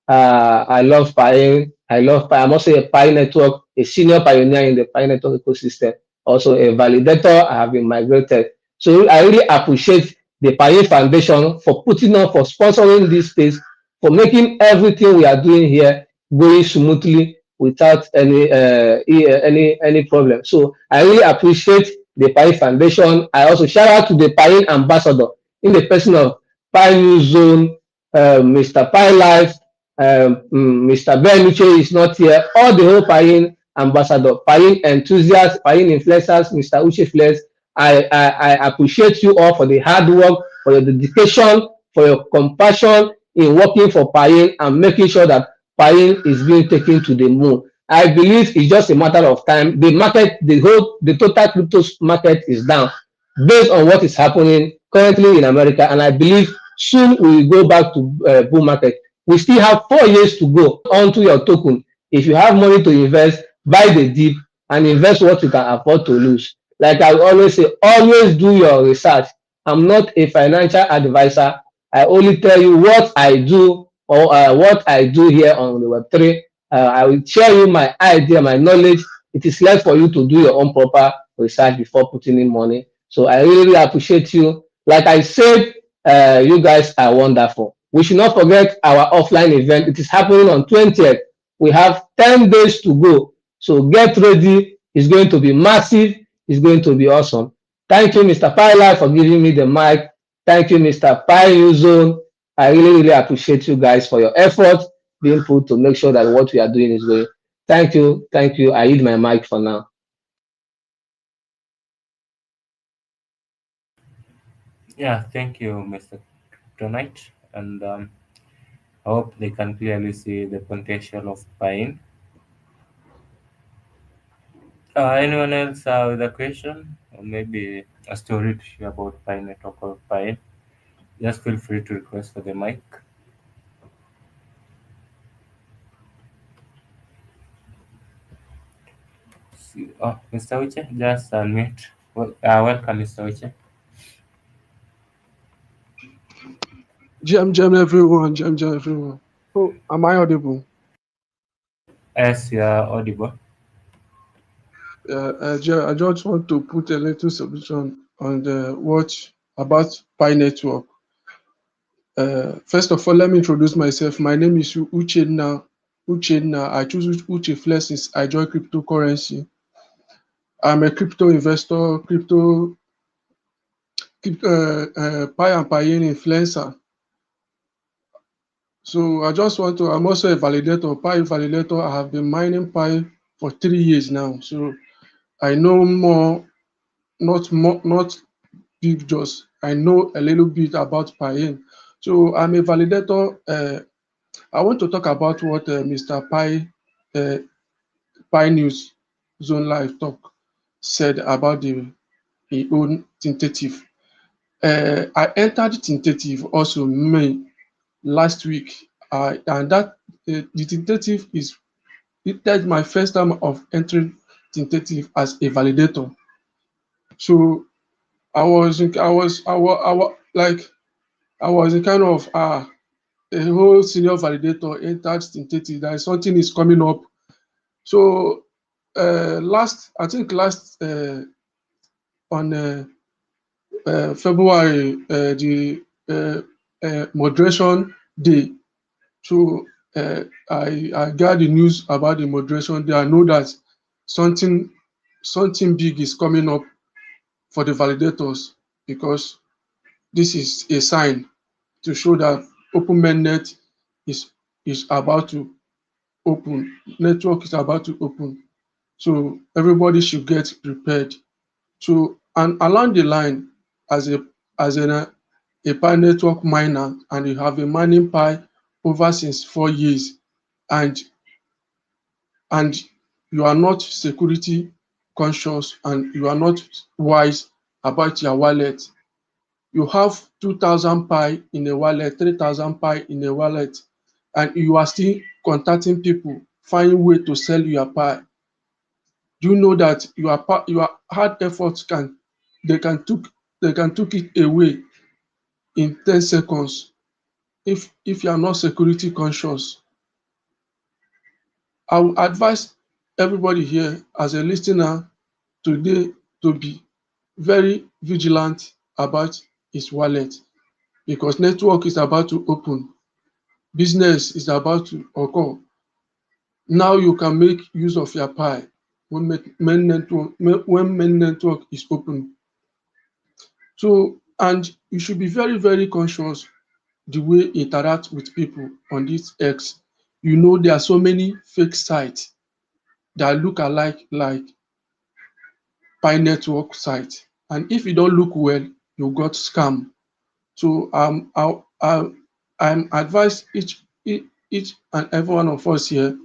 I love Piin. I love Piin. I'm also a Piin Network, a senior pioneer in the Piin Network ecosystem, also a validator. I have been migrated. So I really appreciate the Piin Foundation for putting on, for sponsoring this space, for making everything we are doing here going smoothly without any problem. So I really appreciate the Piin Foundation. I also shout out to the Piin ambassador in the person of Piin Zone, Mr. Pi Life, Mr. Ben Uche is not here. All the whole Piin ambassador, Piin enthusiasts, Piin influencers, Mr. Uche Flex. I appreciate you all for the hard work, for your dedication, for your compassion in working for Piin and making sure that Piin is being taken to the moon. I believe it's just a matter of time. The market, the total crypto market is down based on what is happening currently in America, and I believe soon we will go back to bull market. We still have 4 years to go onto your token. If you have money to invest, buy the dip and invest what you can afford to lose. Like I always say, always do your research. I'm not a financial advisor. I only tell you what I do, or what I do here on the Web3. I will share you my idea, my knowledge. It is left for you to do your own proper research before putting in money. So I really appreciate you. Like I said, you guys are wonderful. We should not forget our offline event. It is happening on 20th. We have 10 days to go. So get ready. It's going to be massive. It's going to be awesome. Thank you, Mr. Pilot, for giving me the mic. Thank you, Mr. Piin Zone. I really appreciate you guys for your effort being put to make sure that what we are doing is going. Thank you. Thank you. I yield my mic for now. Yeah, thank you, Mr. Tonight. And I hope they can clearly see the potential of Piin. Anyone else with a question or maybe a story to share about Piin Network or Piin? Just feel free to request for the mic. Oh, Mr. Uche, just unmute. Welcome, Mr. Uche. Jam everyone, jam everyone. Oh, am I audible? Yes, you are audible. I just want to put a little submission on the watch about Pi Network. First of all, let me introduce myself. My name is Uchenna. I choose Uche Flex since I joined cryptocurrency. I'm a crypto investor, Pi and Piin influencer. So I just want to, I'm also a validator, Pi validator. I have been mining Pi for 3 years now. So I know more, not big just, I know a little bit about Piin. So I'm a validator. I want to talk about what Mr. Pi News Zone Live Talk said about his own tentative. I entered tentative also May last week, and that the tentative that's my first time of entering tentative as a validator. So I was in kind of a whole senior validator entered tentative. That something is coming up. So I think last on February, the moderation day. So I got the news about the moderation day. I know that something something big is coming up for the validators, because this is a sign to show that open mainnet is about to open. Network is about to open. So everybody should get prepared. So, and along the line, as a Pi network miner, and you have been mining Pi over since 4 years, and and you are not security conscious, and you are not wise about your wallet. You have 2,000 Pi in a wallet, 3,000 Pi in a wallet, and you are still contacting people, finding way to sell your Pi. Do you know that your hard efforts they can took it away in 10 seconds if you are not security conscious? I would advise everybody here as a listener today to be very vigilant about his wallet, because network is about to open, business is about to occur. Now you can make use of your Pi when main network is open. So, and you should be very, very conscious the way you interact with people on this X. You know, there are so many fake sites that look alike like Pi network sites. And if you don't look well, you got scammed. So I'm advise each and every one of us here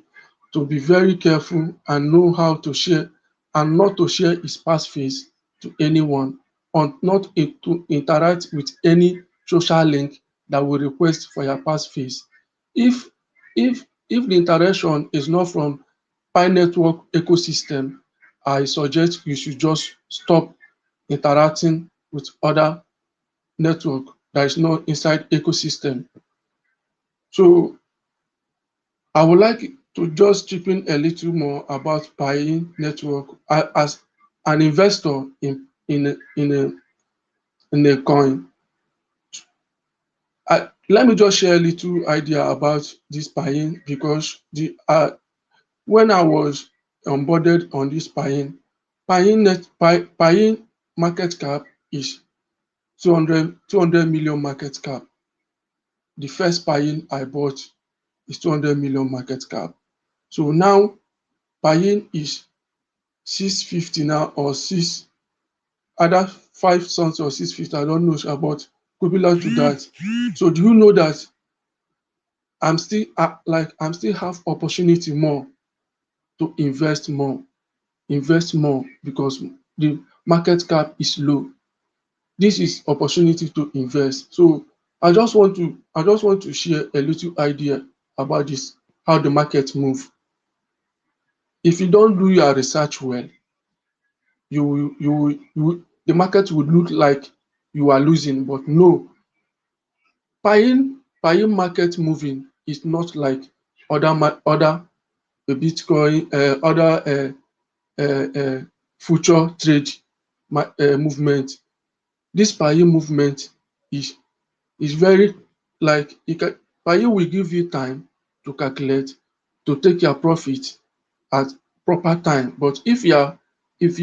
to be very careful and know how to share, and not to share his passphrase to anyone, or not to interact with any social link that will request for your passphrase. If if the interaction is not from Pi network ecosystem, I suggest you should just stop interacting with other network that is not inside ecosystem. So I would like to just chip in a little more about Pi network as an investor in a coin. Let me just share a little idea about this Pi, because when I was onboarded on this Pi market cap is 200 million market cap. The first Pi I bought is 200 million market cap. So now Pi is 650 now, or either 5 cents or 650, I don't know about, equivalent to that. So do you know that I'm still have opportunity more to invest more, because the market cap is low. This is opportunity to invest. So I just want to share a little idea about this, how the market move. If you don't do your research well, the market would look like you are losing, but no. Buying market moving is not like other Bitcoin, other future trade movement. This buying movement is very, like, buying will give you time to calculate, to take your profit at proper time. But if you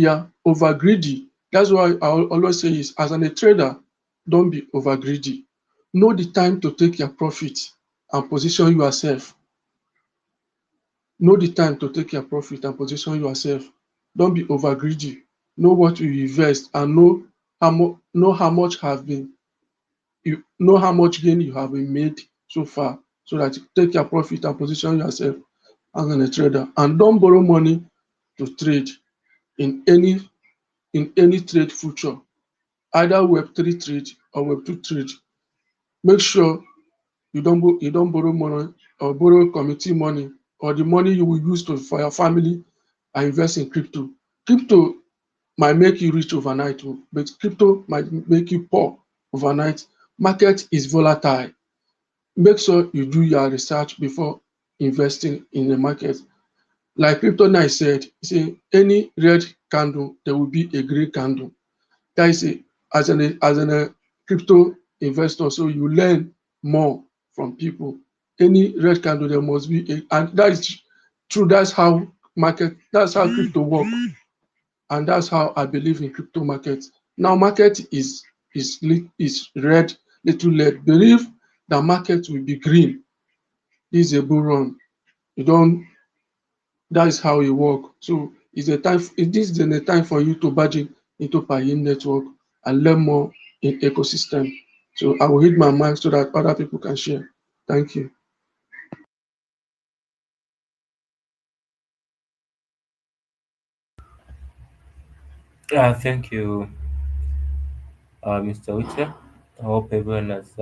are over greedy, that's why I always say is, as a trader, don't be over greedy. Know the time to take your profit and position yourself. Know the time to take your profit and position yourself. Don't be over greedy. Know what you invest, and know how much gain you have been made so far. so that you take your profit and position yourself as a trader. And don't borrow money to trade in any trade future, either Web3 trade or Web2 trade. Make sure you don't borrow money or borrow committee money or the money you will use to for your family and invest in crypto. Crypto might make you rich overnight, but crypto might make you poor overnight. Market is volatile. Make sure you do your research before investing in the market. Like Crypto Night said, say any red candle, there will be a grey candle. That is as an crypto investor, so you learn more from people. Any red candle, there must be and that is true. That's how crypto work, and that's how I believe in crypto market. Now market is red, little red. Believe the market will be green. This is a bull run. You don't. That is how it work. So this is a time for you to budget into Piin Network and learn more in ecosystem. So I will hit my mic so that other people can share. Thank you. Thank you, Mr. Uche. I hope everyone has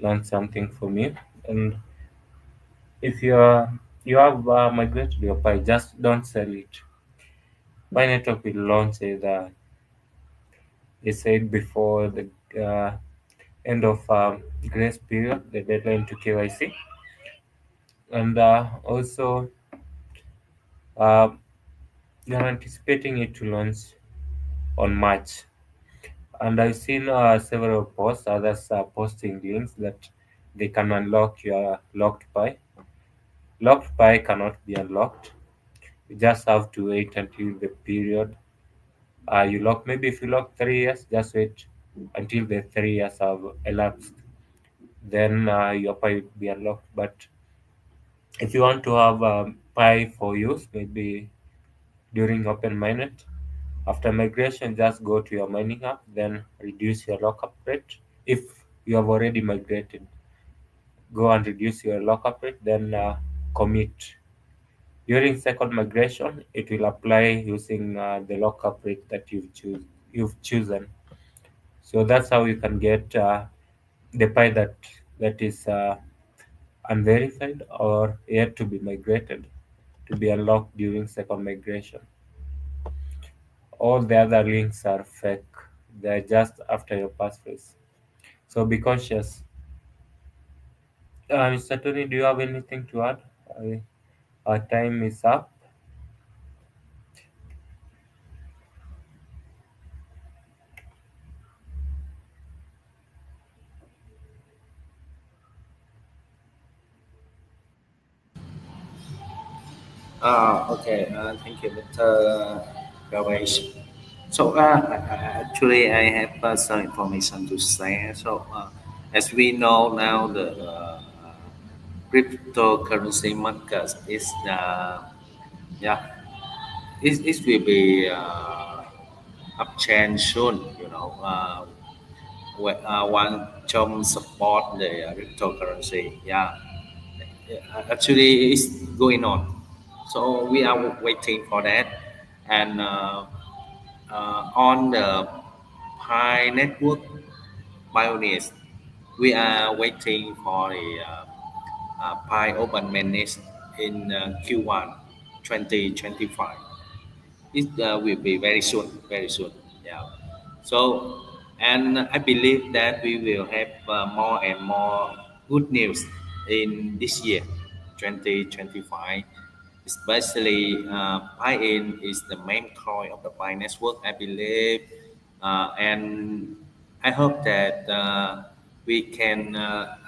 learned something from you. And if you have migrated your Pi, just don't sell it. Pi Network will launch it. They said before the end of grace period, the deadline to KYC, and also uh, they are anticipating it to launch on March. And I've seen several posts, others are posting links that they can unlock your locked Pi. Locked Pi cannot be unlocked. You just have to wait until the period you lock. Maybe if you lock 3 years, just wait until the 3 years have elapsed. Then your Pi will be unlocked. But if you want to have Pi for use, maybe during open mainnet, after migration, just go to your mining app, then reduce your lockup rate. If you have already migrated, go and reduce your lockup rate, then commit. During second migration, it will apply using the lockup rate that you've chosen. So that's how you can get the Pi that is unverified or yet to be migrated to be unlocked during second migration. All the other links are fake. They're just after your passphrase. So be conscious. Mr. Tony, do you have anything to add? Our time is up. Okay, thank you, Mr. Ganesh. So, actually, I have some information to share. So, as we know now, the cryptocurrency market is yeah, it will be uptrend soon. One Trump support the cryptocurrency. Yeah, actually, it's going on. So we are waiting for that, and on the Pi Network pioneers, we are waiting for the Pi Open Mainnet in Q1 2025. It will be very soon, very soon. Yeah. So, and I believe that we will have more and more good news in this year, 2025. Especially, Pi-in is the main core of the Pi network, I believe, and I hope that we can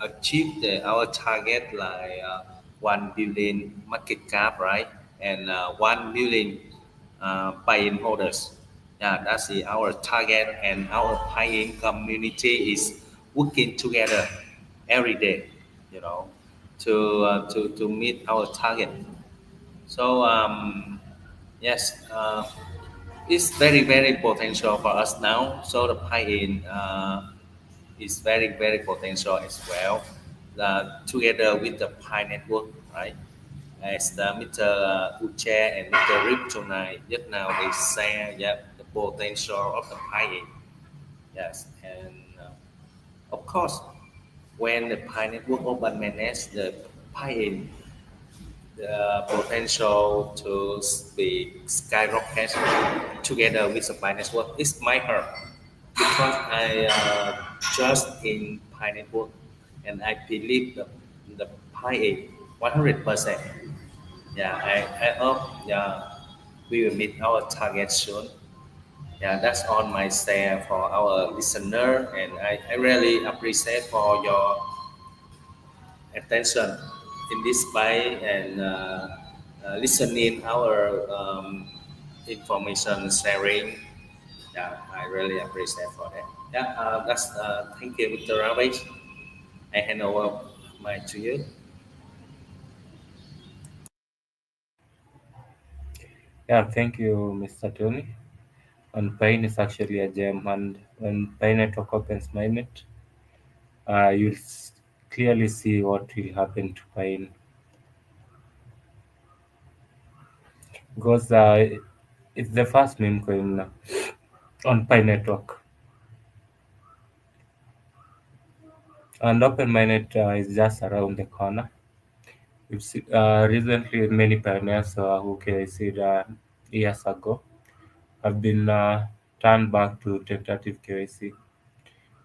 achieve our target like 1 billion market cap, right? And 1 million buy-in holders. Yeah, that's our target, and our buy-in community is working together every day, you know, to meet our target. So yes, it's very potential for us now. So the buy-in is very potential as well. together with the Pi Network, right? As the Mr. Uche and Mr. Rip tonight, just now they say, yeah, the potential of the Pi. Yes, and of course, when the Pi Network open manage the Pi, the potential to be skyrocket together with the Pi Network is my heart because I just in Pi Network and I believe the Pi 100%. Yeah, I hope we will meet our target soon. Yeah, that's all my say for our listener, and I really appreciate for your attention in this way and listening our information sharing. Yeah, I really appreciate for that. Yeah, that's thank you, Mr. Ravish. I hand over my to you. Yeah, thank you, Mr. Tony. And Pain is actually a gem, and when Pain Network opens mainnet, you'll clearly see what will happen to Pain because it's the first meme coin on Pi Network, and open mainnet is just around the corner. Recently, many pioneers who KYC'd years ago have been turned back to tentative KYC.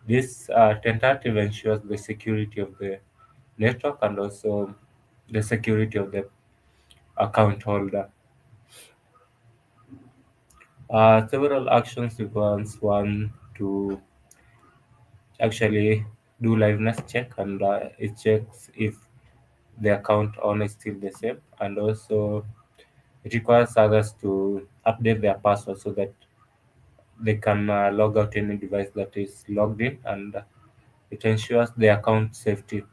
This tentative ensures the security of the network and also the security of the account holder. Several actions requires one to actually do liveness check, and it checks if the account owner is still the same, and also it requires others to update their password so that they can log out any device that is logged in, and it ensures the account safety.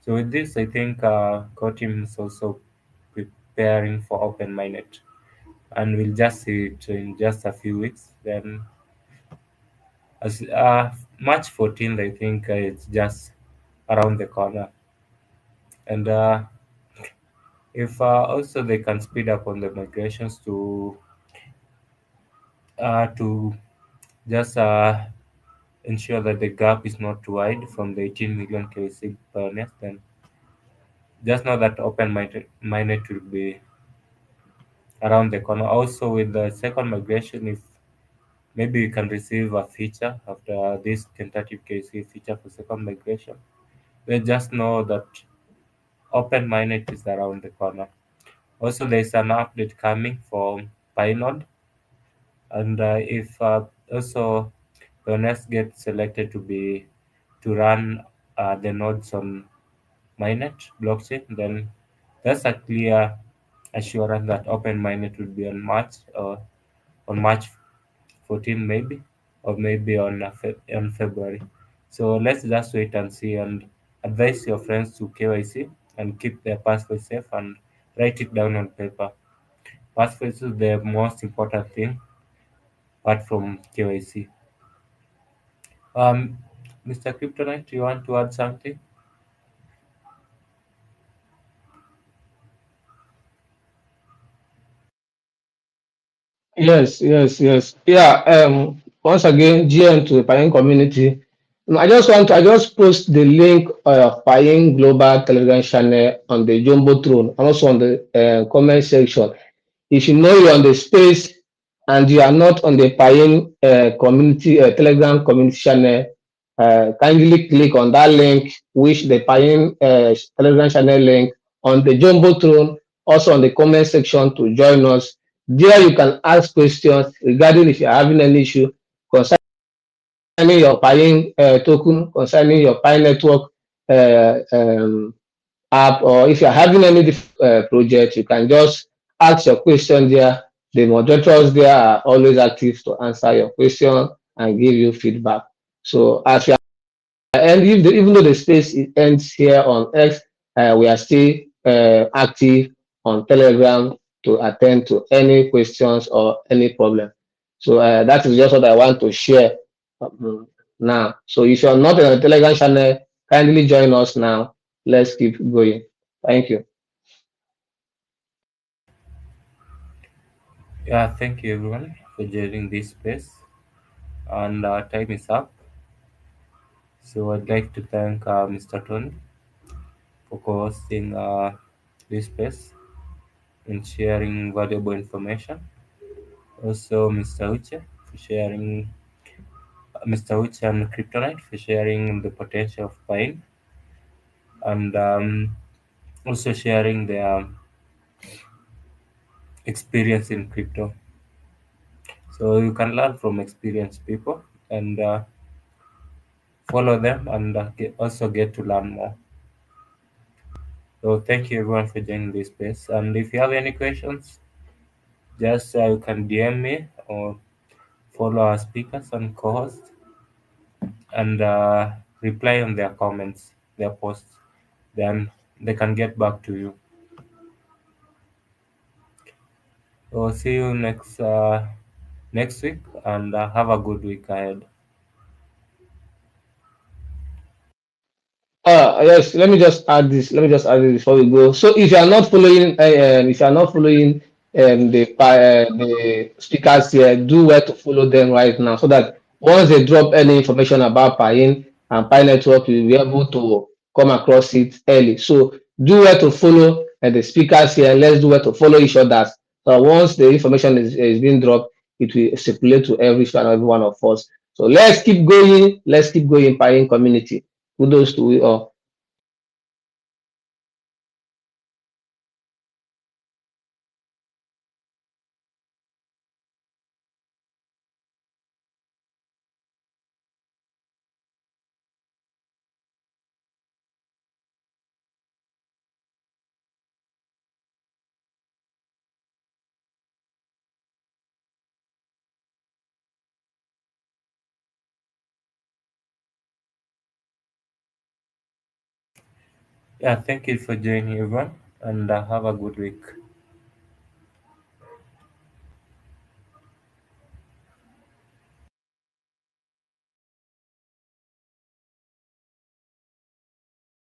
So with this, I think core team is also preparing for open mainnet, and we'll just see it in just a few weeks. Then, as March 14th, I think it's just around the corner, and if also they can speed up on the migrations to just ensure that the gap is not too wide from the 18 million KC pioneers, then just know that open mainnet will be around the corner. Also, with the second migration, if maybe you can receive a feature after this tentative KC feature for second migration, then just know that open mainnet is around the corner. Also, there's an update coming for Pinode, and if also pioneers get selected to run the nodes on mainnet blockchain, then that's a clear assurance that open mainnet will be on March 14 maybe, or maybe on February. So let's just wait and see, and advise your friends to KYC and keep their password safe and write it down on paper. Passwords is the most important thing apart from KYC. Um, Mr. Kryptonite, you want to add something? Yes, yes, yes. Yeah, once again, GM to the Paying community. I just post the link of Paying Global Telegram channel on the Jumbotron and also on the comment section. If you know you're on the space and you are not on the Paying community, Telegram community channel, kindly click on that link, which the Paying Telegram channel link on the Jumbotron, also on the comment section to join us. There you can ask questions regarding if you're having any issue concerning your Paying token, concerning your Pi network uh, um, app, or if you're having any project, you can just ask your question there. The moderators there are always active to answer your question and give you feedback. So as you and even though the space ends here on X, we are still active on Telegram to attend to any questions or any problem. So that is just what I want to share now. So if you're not in a Telegram channel, Kindly join us now. Let's keep going. Thank you. Yeah, thank you everyone for joining this space. And time is up. So I'd like to thank Mr. Tony for co-hosting this space and sharing valuable information. Also, Mr. Uche and Kryptonite for sharing the potential of Pine, and also sharing their experience in crypto. So you can learn from experienced people and follow them and also get to learn more. So thank you everyone for joining this space. And if you have any questions, just you can DM me or follow our speakers and co-host and reply on their comments, their posts. Then they can get back to you. So see you next week and have a good week ahead. Yes, let me just add this. Let me just add this before we go. So if you are not following, if you are not following the speakers here, do well to follow them right now, so that once they drop any information about Piin and Pi Network, you'll be able to come across it early. So do well to follow the speakers here. Let's do well to follow each other. So once the information is being dropped, it will circulate to every one of us. So let's keep going. Let's keep going, Piin community. Kudos to you all. Yeah, thank you for joining everyone and have a good week.